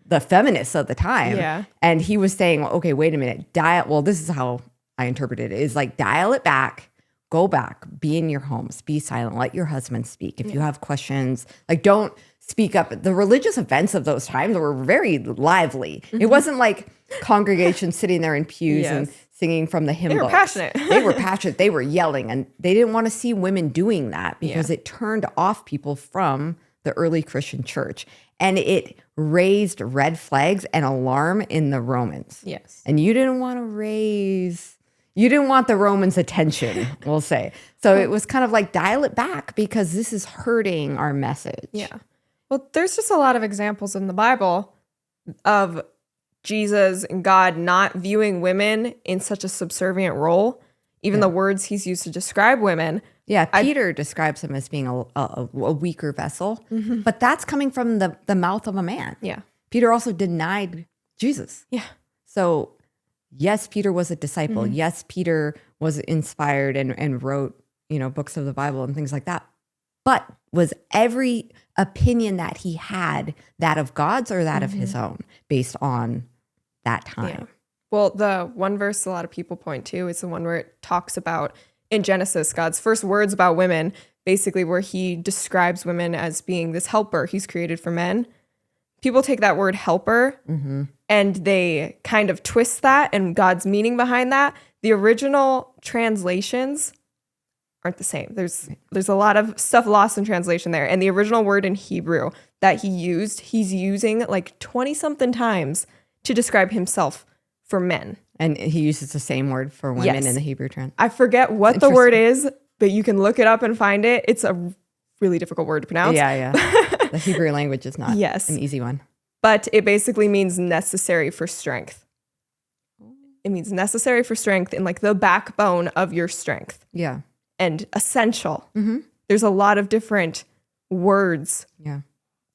the feminists of the time. Yeah. And he was saying, okay, wait a minute, this is how I interpreted it, is like dial it back, go back, be in your homes, be silent, let your husband speak. If you have questions, like don't speak up. The religious events of those times were very lively. It wasn't like congregations sitting there in pews and singing from the hymn They were books. passionate. They were passionate. They were yelling, and they didn't want to see women doing that because it turned off people from the early Christian church. And it raised red flags and alarm in the Romans. Yes. And you didn't want the Romans' attention, we'll say. So it was kind of like dial it back because this is hurting our message. Yeah. Well, there's just a lot of examples in the Bible of Jesus and God not viewing women in such a subservient role. Even the words he's used to describe women. Yeah, Peter describes him as being a weaker vessel, but that's coming from the mouth of a man. Yeah. Peter also denied Jesus. Yeah. So yes, Peter was a disciple. Yes, Peter was inspired and wrote, books of the Bible and things like that. But was every opinion that he had that of God's or that of his own based on that time? Yeah. Well, the one verse a lot of people point to is the one where it talks about in Genesis, God's first words about women, basically where he describes women as being this helper he's created for men. People take that word helper and they kind of twist that and God's meaning behind that. The original translations aren't the same. There's a lot of stuff lost in translation there. And the original word in Hebrew that he's using like 20 something times to describe himself for men. And he uses the same word for women Yes. in the Hebrew trend. I forget what the word is, but you can look it up and find it. It's a really difficult word to pronounce. Yeah. The Hebrew language is not an easy one. But it basically means necessary for strength. It means necessary for strength and like the backbone of your strength. Yeah. And essential. There's a lot of different words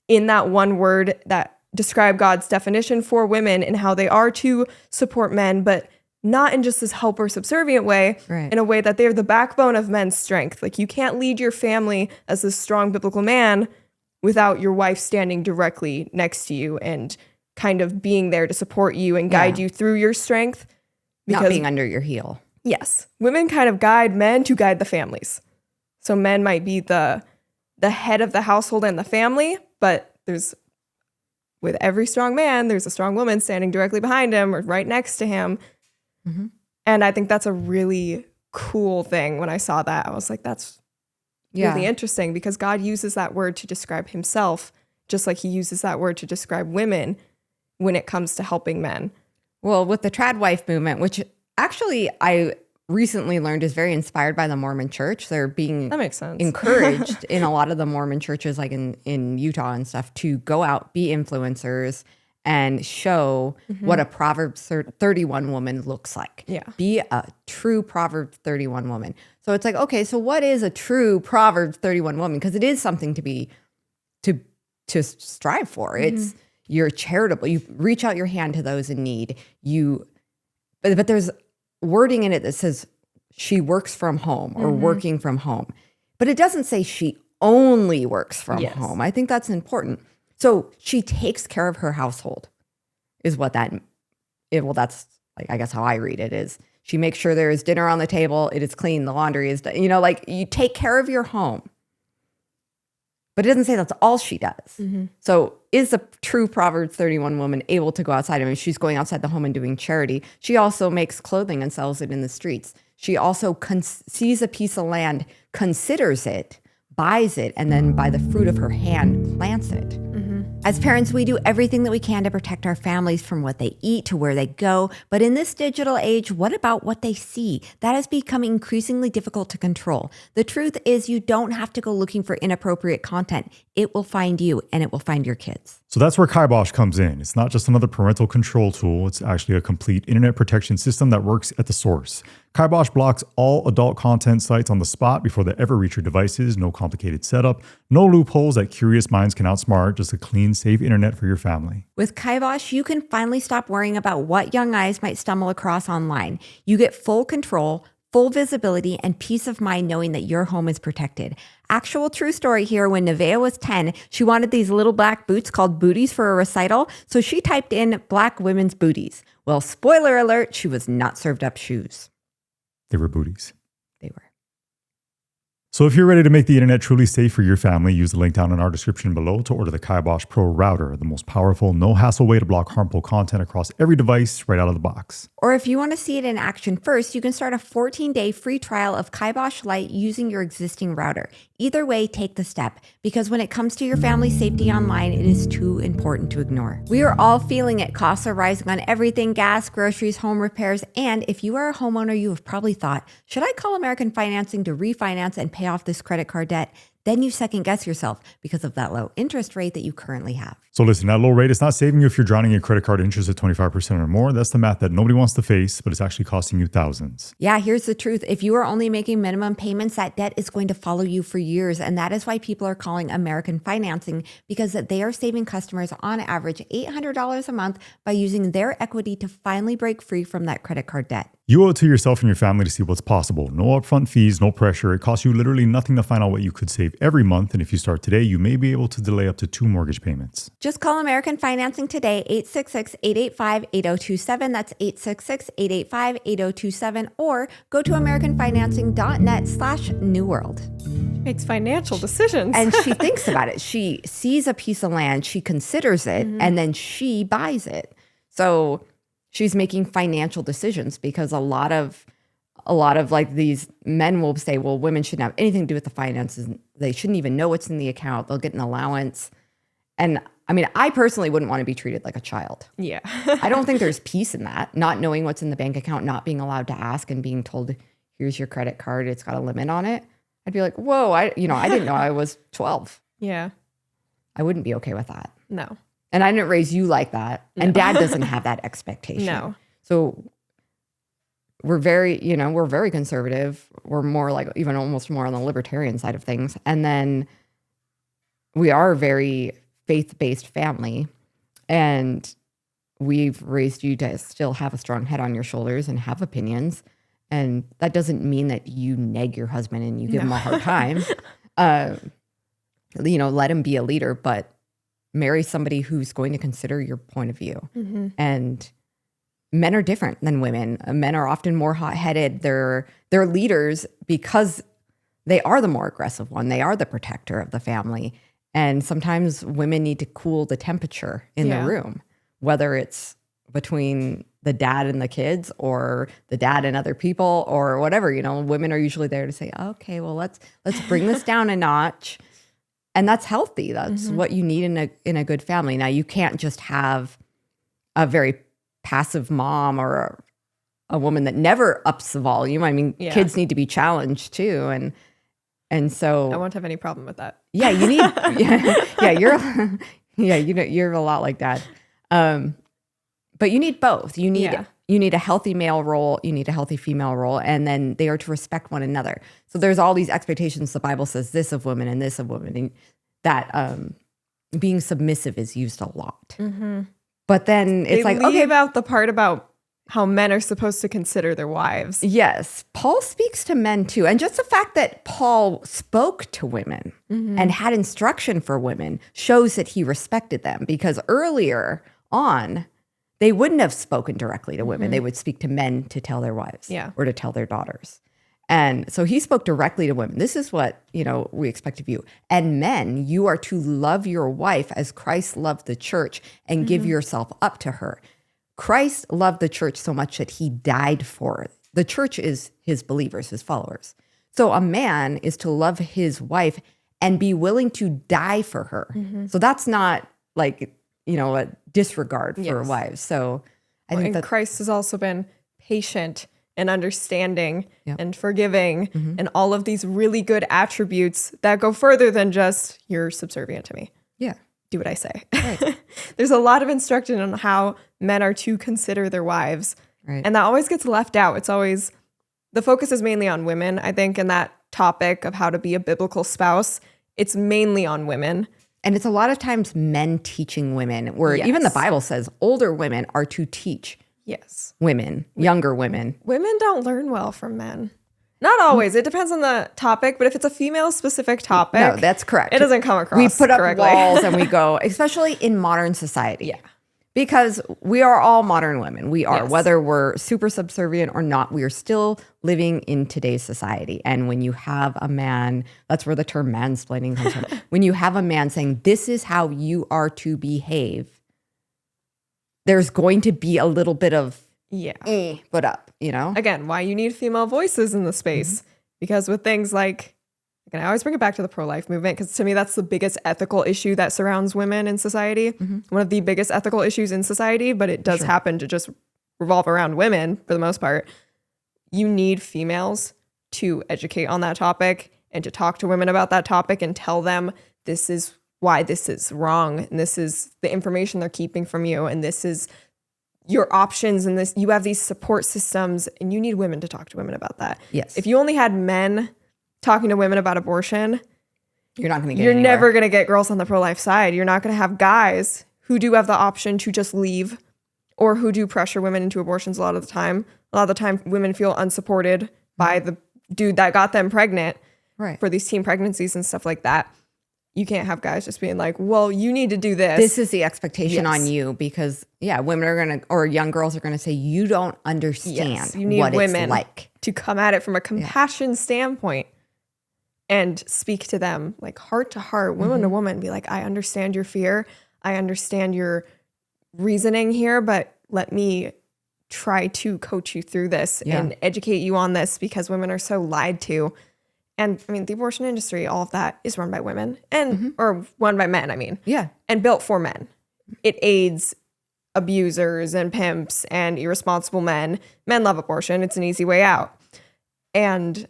in that one word that describe God's definition for women and how they are to support men, but not in just this helper subservient way, in a way that they're the backbone of men's strength. Like you can't lead your family as this strong biblical man without your wife standing directly next to you and kind of being there to support you and guide you through your strength. Not being under your heel. Yes. Women kind of guide men to guide the families. So men might be the head of the household and the family, but with every strong man, there's a strong woman standing directly behind him or right next to him. And I think that's a really cool thing. When I saw that, I was like, that's really interesting because God uses that word to describe himself, just like he uses that word to describe women when it comes to helping men. Well, with the trad wife movement, which actually I recently learned is very inspired by the Mormon church. They're being that makes sense. encouraged in a lot of the Mormon churches, like in Utah and stuff, to go out, be influencers, and show what a Proverbs 31 woman looks like. Yeah. Be a true Proverbs 31 woman. So it's like, okay, so what is a true Proverbs 31 woman? Because it is something to strive for. It's you're charitable. You reach out your hand to those in need. But there's wording in it that says she works from home or working from home. But it doesn't say she only works from home. I think that's important. So she takes care of her household is what that's like, I guess how I read it is she makes sure there is dinner on the table. It is clean. The laundry is done. Like you take care of your home. But it doesn't say that's all she does. So is a true Proverbs 31 woman able to go outside? I mean, she's going outside the home and doing charity. She also makes clothing and sells it in the streets. She also sees a piece of land, considers it, buys it, and then by the fruit of her hand plants it. As parents, we do everything that we can to protect our families from what they eat to where they go. But in this digital age, what about what they see? That has become increasingly difficult to control. The truth is you don't have to go looking for inappropriate content. It will find you and it will find your kids. So that's where Kibosh comes in. It's not just another parental control tool. It's actually a complete internet protection system that works at the source. Kibosh blocks all adult content sites on the spot before they ever reach your devices. No complicated setup, no loopholes that curious minds can outsmart, just a clean, safe internet for your family. With Kibosh, you can finally stop worrying about what young eyes might stumble across online. You get full control, full visibility, and peace of mind knowing that your home is protected. Actual true story here, when Nevaeh was 10, she wanted these little black boots called booties for a recital, so she typed in black women's booties. Well, spoiler alert, she was not served up shoes. They were booties. They were. So if you're ready to make the internet truly safe for your family, use the link down in our description below to order the Kibosh Pro router, the most powerful, no-hassle way to block harmful content across every device right out of the box. Or if you want to see it in action first, you can start a 14-day free trial of Kibosh Lite using your existing router. Either way, take the step, because when it comes to your family's safety online, it is too important to ignore. We are all feeling it. Costs are rising on everything: gas, groceries, home repairs. And if you are a homeowner, you have probably thought, should I call American Financing to refinance and pay off this credit card debt? Then you second guess yourself because of that low interest rate that you currently have. So listen, that low rate is not saving you if you're drowning in credit card interest at 25% or more. That's the math that nobody wants to face, but it's actually costing you thousands. Yeah, here's the truth. If you are only making minimum payments, that debt is going to follow you for years. And that is why people are calling American Financing, because they are saving customers on average $800 a month by using their equity to finally break free from that credit card debt. You owe it to yourself and your family to see what's possible. No upfront fees, no pressure. It costs you literally nothing to find out what you could save every month. And if you start today, you may be able to delay up to 2 mortgage payments. Just call American Financing today, 866-885-8027. That's 866-885-8027. Or go to americanfinancing.net/New World. Makes financial decisions. And she thinks about it. She sees a piece of land, she considers it, and then she buys it. So she's making financial decisions, because a lot of a lot of like these men will say, well, women shouldn't have anything to do with the finances. They shouldn't even know what's in the account. They'll get an allowance. And I mean, I personally wouldn't want to be treated like a child. Yeah. I don't think there's peace in that, not knowing what's in the bank account, not being allowed to ask and being told, here's your credit card, it's got a limit on it. I'd be like, whoa, I didn't know I was 12. Yeah. I wouldn't be okay with that. No. And I didn't raise you like that. And dad doesn't have that expectation. No. So we're very conservative. We're more like even almost more on the libertarian side of things. And then we are a very faith-based family. And we've raised you to still have a strong head on your shoulders and have opinions. And that doesn't mean that you neg your husband and you give him a hard time. Let him be a leader, but marry somebody who's going to consider your point of view. Mm-hmm. And men are different than women. Men are often more hot-headed. They're leaders because they are the more aggressive one. They are the protector of the family. And sometimes women need to cool the temperature in the room, whether it's between the dad and the kids or the dad and other people or whatever. Women are usually there to say, okay, well, let's bring this down a notch. And that's healthy. That's what you need in a good family. Now, you can't just have a very passive mom or a woman that never ups the volume. I mean, kids need to be challenged too. And so I won't have any problem with that. Yeah, you need you're a lot like dad. But you need both. You need a healthy male role, you need a healthy female role, and then they are to respect one another. So there's all these expectations. The Bible says this of women and this of women, and that being submissive is used a lot. Mm-hmm. But then it's they leave out the part about how men are supposed to consider their wives. Yes, Paul speaks to men too. And just the fact that Paul spoke to women and had instruction for women shows that he respected them, because earlier on, they wouldn't have spoken directly to women. They would speak to men to tell their wives or to tell their daughters. And so he spoke directly to women. This is what, we expect of you. And men, you are to love your wife as Christ loved the church and give yourself up to her. Christ loved the church so much that he died for it. The church is his believers, his followers. So a man is to love his wife and be willing to die for her. So that's not like, a disregard for wives. So I think that Christ has also been patient and understanding and forgiving and all of these really good attributes that go further than just you're subservient to me. Yeah. Do what I say. Right. There's a lot of instruction on how men are to consider their wives. Right. And that always gets left out. It's always, the focus is mainly on women, I think, in that topic of how to be a biblical spouse. It's mainly on women. And it's a lot of times men teaching women, where even the Bible says older women are to teach women, younger women. Women don't learn well from men. Not always. It depends on the topic, but if it's a female-specific topic, no, that's correct. It doesn't come across. We put up correctly. walls and we go, especially in modern society. Yeah. Because we are all modern women. We are, whether we're super subservient or not, we are still living in today's society. And when you have a man, that's where the term mansplaining comes from. When you have a man saying, this is how you are to behave, there's going to be a little bit of put up, Again, why you need female voices in the space. Because with things like, and I always bring it back to the pro-life movement, because to me, that's the biggest ethical issue that surrounds women in society. One of the biggest ethical issues in society, but it does happen to just revolve around women for the most part. You need females to educate on that topic and to talk to women about that topic and tell them this is why this is wrong. And this is the information they're keeping from you. And this is your options. And this, you have these support systems, and you need women to talk to women about that. Yes. If you only had men talking to women about abortion, you're not going to get You're anywhere. never going to get girls on the pro-life side. You're not going to have guys who do have the option to just leave, or who do pressure women into abortions a lot of the time. A lot of the time, women feel unsupported by the dude that got them pregnant for these teen pregnancies and stuff like that. You can't have guys just being like, well, you need to do this. This is the expectation on you, because women are going to, or young girls are going to say, you don't understand you need what women it's like to come at it from a compassion standpoint and speak to them like heart to heart, woman to woman, be like, I understand your fear. I understand your reasoning here, but let me try to coach you through this and educate you on this because women are so lied to. And I mean, the abortion industry, all of that is run by women and or run by men, I mean. Yeah. And built for men. It aids abusers and pimps and irresponsible men. Men love abortion. It's an easy way out. And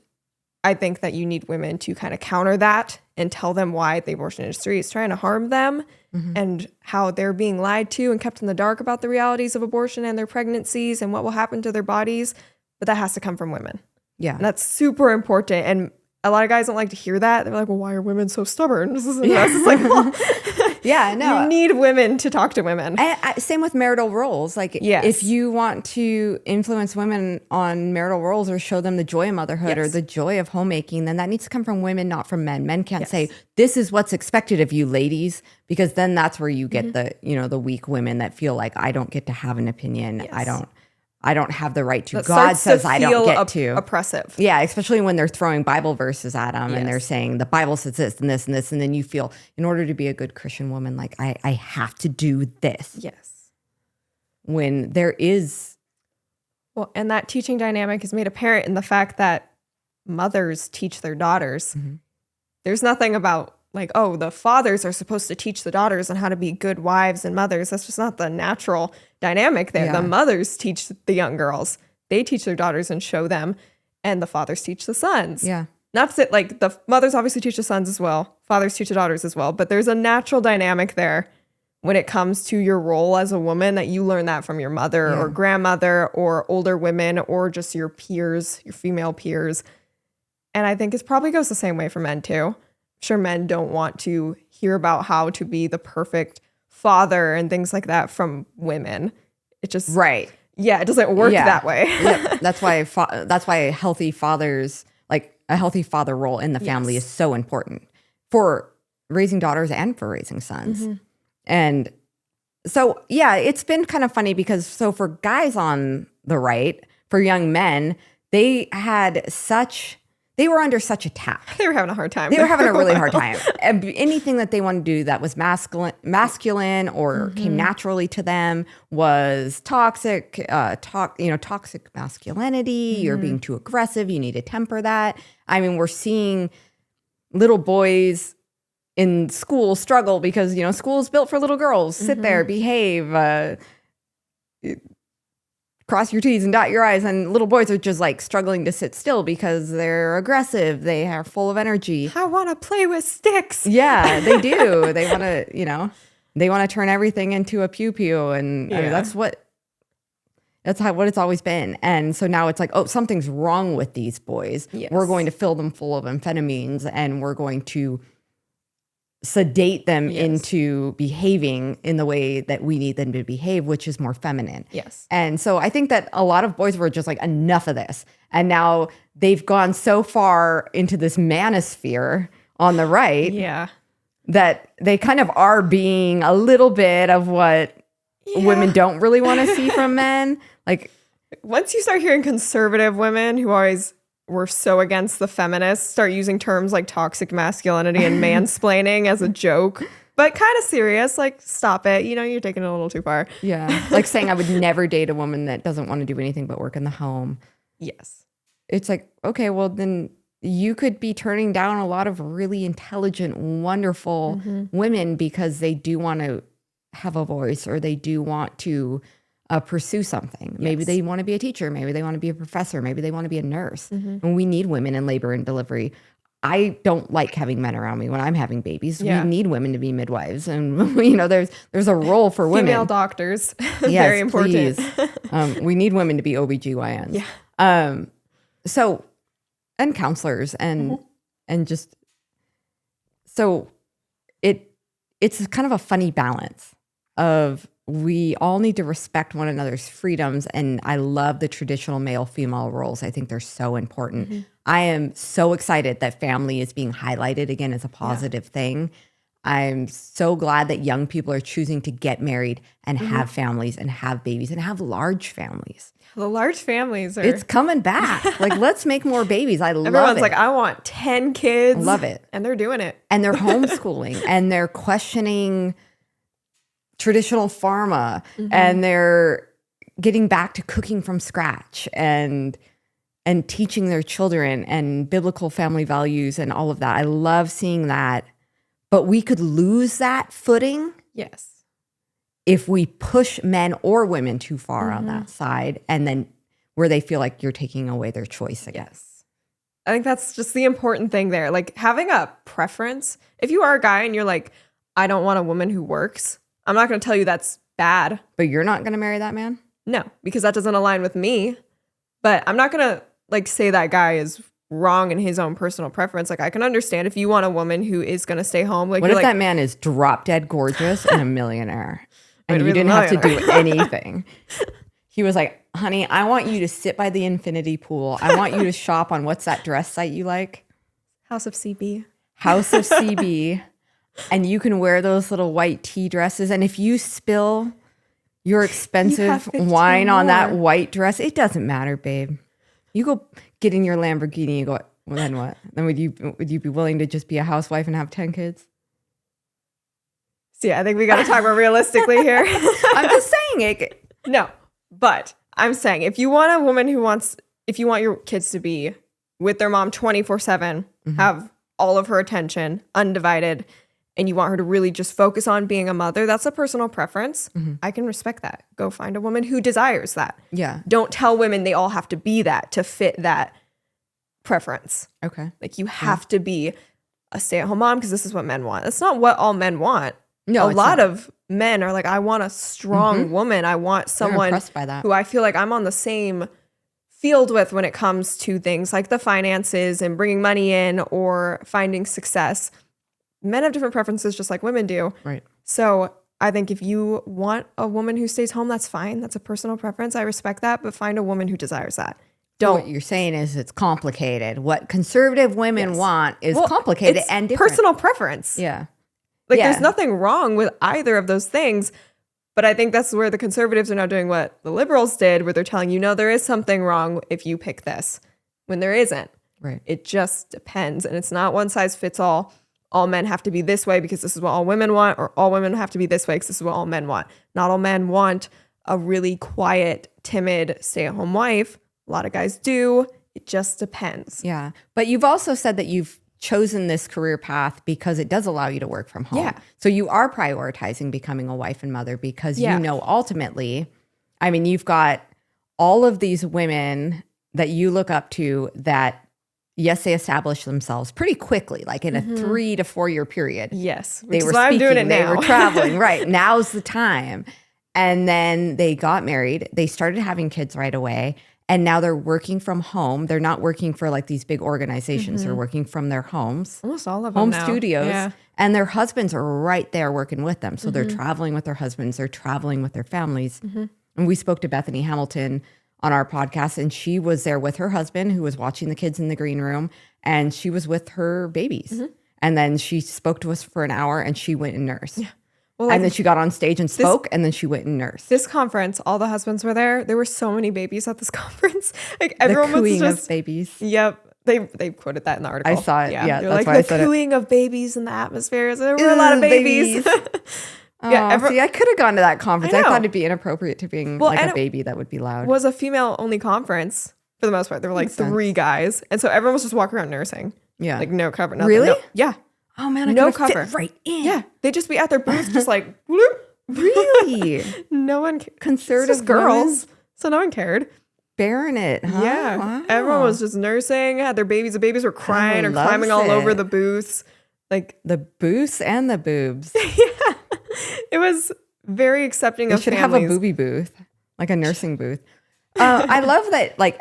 I think that you need women to kind of counter that and tell them why the abortion industry is trying to harm them and how they're being lied to and kept in the dark about the realities of abortion and their pregnancies and what will happen to their bodies. But that has to come from women. Yeah. And that's super important. And a lot of guys don't like to hear that. They're like, well, why are women so stubborn? It's like, well, you need women to talk to women. Same with marital roles. Like, if you want to influence women on marital roles or show them the joy of motherhood or the joy of homemaking, then that needs to come from women, not from men. Men can't say, this is what's expected of you ladies, because then that's where you get the weak women that feel like, I don't get to have an opinion. Yes. I don't have the right to. That God says to I don't get to. Oppressive. Yeah, especially when they're throwing Bible verses at them and they're saying the Bible says this and this and this. And then you feel, in order to be a good Christian woman, like I have to do this. Yes. When there is. Well, and that teaching dynamic is made apparent in the fact that mothers teach their daughters. There's nothing about like, oh, the fathers are supposed to teach the daughters on how to be good wives and mothers. That's just not the natural dynamic there. The mothers teach the young girls. They teach their daughters and show them, and the fathers teach the sons. Yeah. Not to say, like, the mothers obviously teach the sons as well. Fathers teach the daughters as well. But there's a natural dynamic there when it comes to your role as a woman that you learn that from your mother or grandmother or older women or just your peers, your female peers. And I think it probably goes the same way for men too. Sure, men don't want to hear about how to be the perfect father and things like that from women. It just it doesn't work that way. That's why healthy fathers, like a healthy father role in the family, is so important for raising daughters and for raising sons. And so it's been kind of funny because for guys on the right, for young men, they were under such attack. They were having a hard time. They were having a really hard time. Anything that they wanted to do that was masculine or came naturally to them was toxic. Toxic masculinity. You're being too aggressive. You need to temper that. I mean, we're seeing little boys in school struggle because school is built for little girls. Sit there, behave. Cross your T's and dot your I's, and little boys are just like struggling to sit still because they're aggressive. They are full of energy. I want to play with sticks. Yeah, they do. They want to, they want to turn everything into a pew pew, and I mean, that's what it's always been. And so now it's like, oh, something's wrong with these boys. Yes. We're going to fill them full of amphetamines, and we're going to sedate them into behaving in the way that we need them to behave, which is more feminine. Yes. And so I think that a lot of boys were just like, enough of this. And now they've gone so far into this manosphere on the right that they kind of are being a little bit of what women don't really want to see from men. Like, once you start hearing conservative women who always were so against the feminists start using terms like toxic masculinity and mansplaining as a joke, but kind of serious, like, stop it. You're taking it a little too far. Yeah. Like saying I would never date a woman that doesn't want to do anything but work in the home. Yes. It's like, okay, well, then you could be turning down a lot of really intelligent, wonderful women because they do want to have a voice or they do want to pursue something. Yes. Maybe they want to be a teacher. Maybe they want to be a professor. Maybe they want to be a nurse. And we need women in labor and delivery. I don't like having men around me when I'm having babies. We need women to be midwives. And, there's a role for women. Female doctors. Very important. Please. We need women to be OBGYNs. Yeah. And counselors and just, so it's kind of a funny balance of, we all need to respect one another's freedoms. And I love the traditional male-female roles. I think they're so important. I am so excited that family is being highlighted again as a positive thing. I'm so glad that young people are choosing to get married and have families and have babies and have large families. The large families It's coming back. Like, let's make more babies. Everyone's like, I want 10 kids. I love it. And they're doing it. And they're homeschooling and they're questioning traditional pharma and they're getting back to cooking from scratch and teaching their children and biblical family values and all of that. I love seeing that. But we could lose that footing Yes. if we push men or women too far on that side, and then where they feel like you're taking away their choice again. Yes. I think that's just the important thing there. Like having a preference. If you are a guy and you're like, I don't want a woman who works, I'm not going to tell you that's bad. But you're not going to marry that man? No, because that doesn't align with me. But I'm not going to like say that guy is wrong in his own personal preference. Like I can understand if you want a woman who is going to stay home. Like what you're if like, that man is drop dead gorgeous and a millionaire and Wait, you he's a didn't have to do millionaire. anything? He was like, honey, I want you to sit by the infinity pool. I want you to shop on what's that dress site you like? House of CB. House of CB. And you can wear those little white tea dresses. And if you spill your expensive 15 wine on that more. white dress, it doesn't matter, babe. You go get in your Lamborghini, you go, well, then what? Then would you be willing to just be a housewife and have 10 kids? See, I think we got to talk more realistically here. I'm just saying it. No, but I'm saying if you want a woman if you want your kids to be with their mom 24/7, have all of her attention, undivided, and you want her to really just focus on being a mother, that's a personal preference. I can respect that. Go find a woman who desires that. Yeah. Don't tell women they all have to be that to fit that preference. Okay. Like you have to be a stay-at-home mom because this is what men want. That's not what all men want. No, a it's lot not. of men are like, I want a strong woman. I want someone impressed by that. who I feel like I'm on the same field with when it comes to things like the finances and bringing money in or finding success. Men have different preferences just like women do. Right. So I think if you want a woman who stays home, that's fine. That's a personal preference. I respect that, but find a woman who desires that. What you're saying is it's complicated. What conservative women Yes. want is Well, complicated it's and different. personal preference. Yeah. Like Yeah. there's nothing wrong with either of those things. But I think that's where the conservatives are now doing what the liberals did, where they're telling you, no, there is something wrong if you pick this, when there isn't. Right. It just depends. And it's not one size fits all. All men have to be this way because this is what all women want, or all women have to be this way because this is what all men want. Not all men want a really quiet, timid, stay-at-home wife. A lot of guys do. It just depends. Yeah. But you've also said that you've chosen this career path because it does allow you to work from home. Yeah. So you are prioritizing becoming a wife and mother because Yeah. you know ultimately, I mean, you've got all of these women that you look up to that, yes, they established themselves pretty quickly, like in a 3 to 4 year period. Yes. They Which were is why I'm speaking, doing it they now. were traveling. Right. Now's the time. And then they got married. They started having kids right away. And now they're working from home. They're not working for like these big organizations. They're working from their homes, Almost all of them home now. studios. Yeah. And their husbands are right there working with them. So they're traveling with their husbands. They're traveling with their families. And we spoke to Bethany Hamilton on our podcast, and she was there with her husband who was watching the kids in the green room, and she was with her babies. And then she spoke to us for an hour, and she went and nursed. Well, And then she got on stage and spoke, and then she went and nursed. This conference, all the husbands were there. There were so many babies at this conference. Like The everyone was cooing just of babies. Yep. They quoted that in the article. I saw it. Yeah, they're that's like why I the said it. cooing of babies in the atmosphere. So there were a lot of babies. Yeah, see, I could have gone to that conference. I know. thought it'd be inappropriate to being Well, like and a it baby that would be loud. was a female only conference for the most part. There were like Makes sense. 3 guys, and so everyone was just walking around nursing. Yeah. Like no cover. Nothing. Really? No- yeah. Oh man, I no could have cover. fit right in. Yeah. They'd just be at their booth, just like bloop. Really? No one. Conservative It's just girls, women so no one cared. bearing it, huh? Yeah. Wow. Everyone was just nursing, had their babies. The babies were crying or loves climbing all over it. the booths. Like The booths and the boobs. it was very accepting They of should families. have a booby booth, like a nursing booth. I love that. Like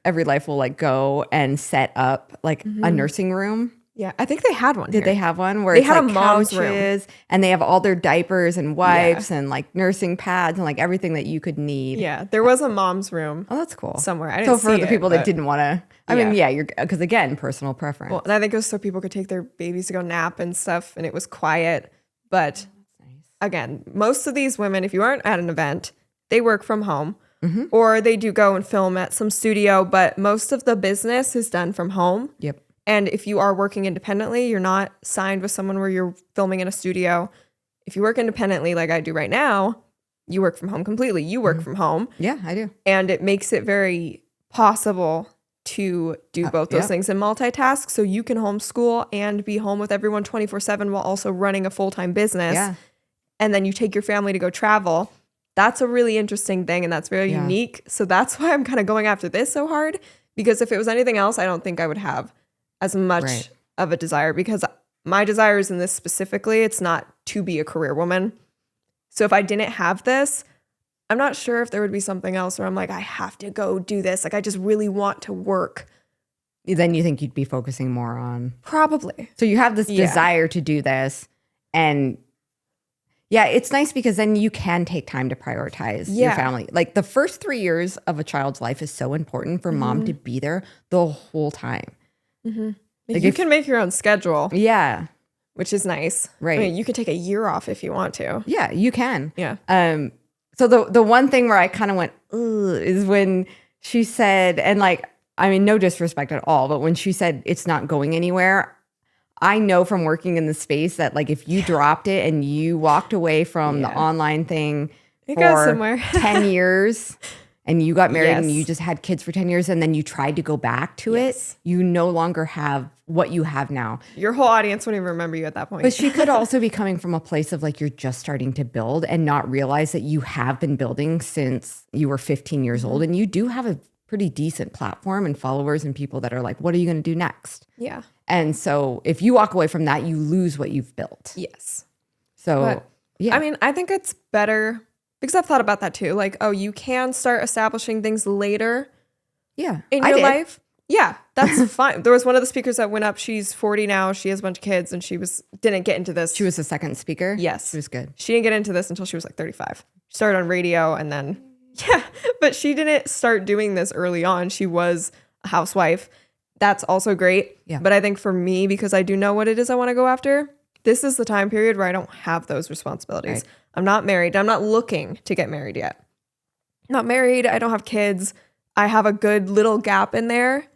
Every Life will like go and set up like a nursing room. Yeah, I think they had one. Did they have one where They it's had a like mom's room. couches and they have all their diapers and wipes and like nursing pads and like everything that you could need? Yeah, there was a mom's room. Oh, that's cool. Somewhere. I So didn't for see the it, people that but- didn't want to, I mean, yeah, you're because again, personal preference. Well, and I think it was so people could take their babies to go nap and stuff, and it was quiet. But again, most of these women, if you aren't at an event, they work from home. Or they do go and film at some studio, but most of the business is done from home. Yep. And if you are working independently, you're not signed with someone where you're filming in a studio. If you work independently like I do right now, you work from home completely. You work from home. Yeah, I do. And it makes it very possible to do both those yeah. things and multitask. So you can homeschool and be home with everyone 24/7 while also running a full-time business. Yeah. And then you take your family to go travel. That's a really interesting thing, and that's very Yeah. unique. So that's why I'm kind of going after this so hard, because if it was anything else, I don't think I would have as much Right. of a desire, because my desires in this specifically, it's not to be a career woman. So if I didn't have this, I'm not sure if there would be something else where I'm like, I have to go do this. Like, I just really want to work. Then you think you'd be focusing more on. Probably. So you have this Yeah. desire to do this. And yeah, it's nice because then you can take time to prioritize your Yeah. family. Like the first 3 years of a child's life is so important for mom to be there the whole time. Like you if- can make your own schedule, Yeah. which is nice. Right. I mean, you can take a year off if you want to. Yeah, you can. Yeah. So the one thing where I kind of went, ugh, is when she said, and like, I mean, no disrespect at all, but when she said it's not going anywhere, I know from working in the space that like if you dropped it and you walked away from the Yeah. online thing It goes for somewhere. 10 years and you got married and Yes. you just had kids for 10 years and then you tried to go back to Yes. it, you no longer have what you have now. Your whole audience wouldn't even remember you at that point. But she could also be coming from a place of like you're just starting to build and not realize that you have been building since you were 15 years old. And you do have a pretty decent platform and followers and people that are like, what are you going to do next? Yeah. And so if you walk away from that, you lose what you've built. Yes. So, But, yeah. I mean, I think it's better because I've thought about that too. Like, oh, you can start establishing things later yeah. in I your did. life. Yeah, that's fine. There was one of the speakers that went up. She's 40 now. She has a bunch of kids, and didn't get into this. She was the second speaker. Yes. She was good. She didn't get into this until she was like 35. She started on radio and then, yeah, but she didn't start doing this early on. She was a housewife. That's also great. Yeah. But I think for me, because I do know what it is I want to go after, this is the time period where I don't have those responsibilities. Right. I'm not married. I'm not looking to get married yet. Not married. I don't have kids. I have a good little gap in there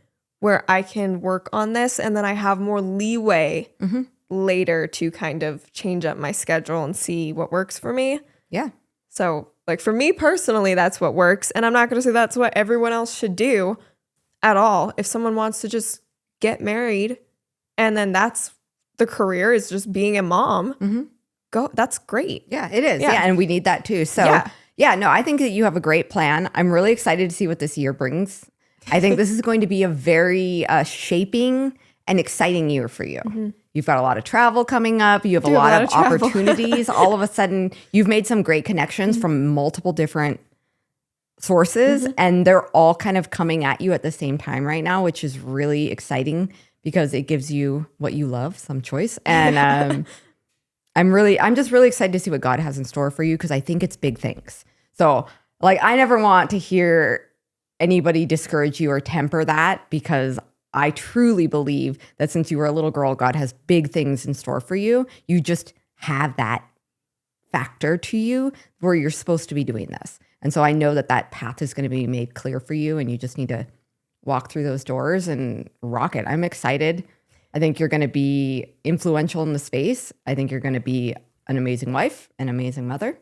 where I can work on this, and then I have more leeway later to kind of change up my schedule and see what works for me. Yeah. So, like, for me personally, that's what works. And I'm not going to say that's what everyone else should do at all. If someone wants to just get married and then that's the career is just being a mom, go. That's great. Yeah, it is. Yeah. Yeah. And we need that too. So, Yeah. no, I think that you have a great plan. I'm really excited to see what this year brings. I think this is going to be a very shaping and exciting year for you. You've got a lot of travel coming up. You have a lot of travel. opportunities. All of a sudden, you've made some great connections from multiple different sources, and they're all kind of coming at you at the same time right now, which is really exciting because it gives you what you love, some choice. And I'm just really excited to see what God has in store for you because I think it's big things. So, like, I never want to hear anybody discourage you or temper that because I truly believe that since you were a little girl, God has big things in store for you. You just have that factor to you where you're supposed to be doing this. And so I know that that path is going to be made clear for you and you just need to walk through those doors and rock it. I'm excited. I think you're going to be influential in the space. I think you're going to be an amazing wife, an amazing mother.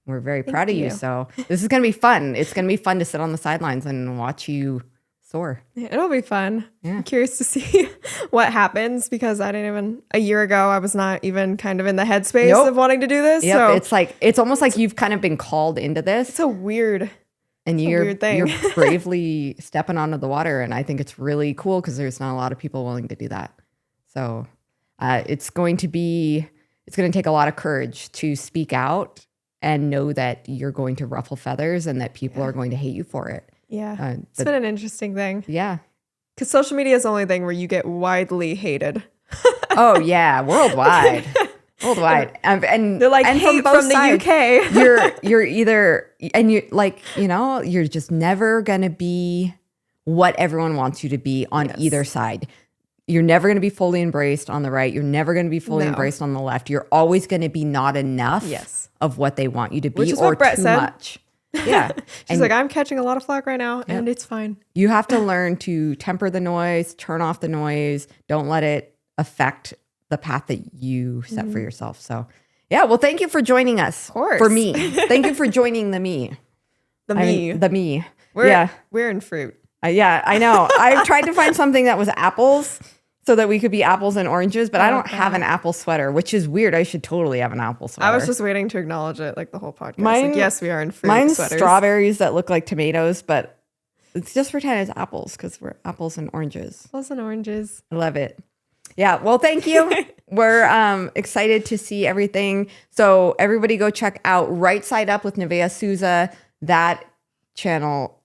We're very proud of you. you. So this is going to be fun. It's going to be fun to sit on the sidelines and watch you soar. It'll be fun. Yeah. I'm curious to see what happens because a year ago, I was not even kind of in the headspace Nope. of wanting to do this. Yep. So It's almost like you've kind of been called into this it's a weird. and a you're weird thing. you're bravely stepping onto the water. And I think it's really cool because there's not a lot of people willing to do that. So it's going to take a lot of courage to speak out and know that you're going to ruffle feathers and that people are going to hate you for it. Yeah. It's been an interesting thing Yeah. because social media is the only thing where you get widely hated. Oh yeah, worldwide. Worldwide. And They're like, and hate from the UK. you're either and you like, you're just never gonna be what everyone wants you to be on Yes. either side. You're never going to be fully embraced on the right. You're never going to be fully No. embraced on the left. You're always going to be not enough Yes. of what they want you to be Which is or what Brett too said. much. Yeah. She's like, I'm catching a lot of flack right now and it's fine. You have to learn to temper the noise, turn off the noise. Don't let it affect the path that you set for yourself. So Yeah, well, thank you for joining us. Of course. For me. Thank you for joining the me. The me. The me. We're in fruit. Yeah, I know. I tried to find something that was apples so that we could be apples and oranges, but I don't have an apple sweater, which is weird. I should totally have an apple sweater. I was just waiting to acknowledge it like the whole podcast. Like, yes, we are in fruit mine's sweaters. strawberries that look like tomatoes, but it's just pretend it's apples because we're apples and oranges. Apples and oranges. I love it. Yeah. Well, thank you. We're excited to see everything. So everybody go check out Right Side Up with Nevaeh Souza. That channel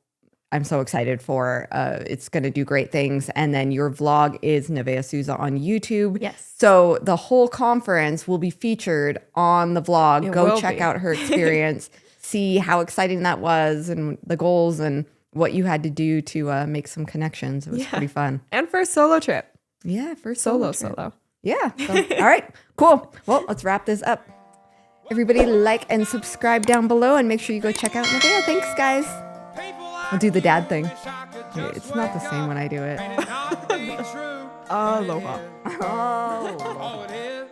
I'm so excited for. It's going to do great things. And then your vlog is Nevaeh Souza on YouTube. Yes. So the whole conference will be featured on the vlog. Go check out her experience, see how exciting that was and the goals and what you had to do to make some connections. It was pretty fun. And first solo trip. Yeah, first Solo. Yeah. So, all right, cool. Well, let's wrap this up. Everybody like and subscribe down below and make sure you go check out Nevaeh. Thanks, guys. I'll do the dad thing. It's not the same when I do it. Aloha. Oh.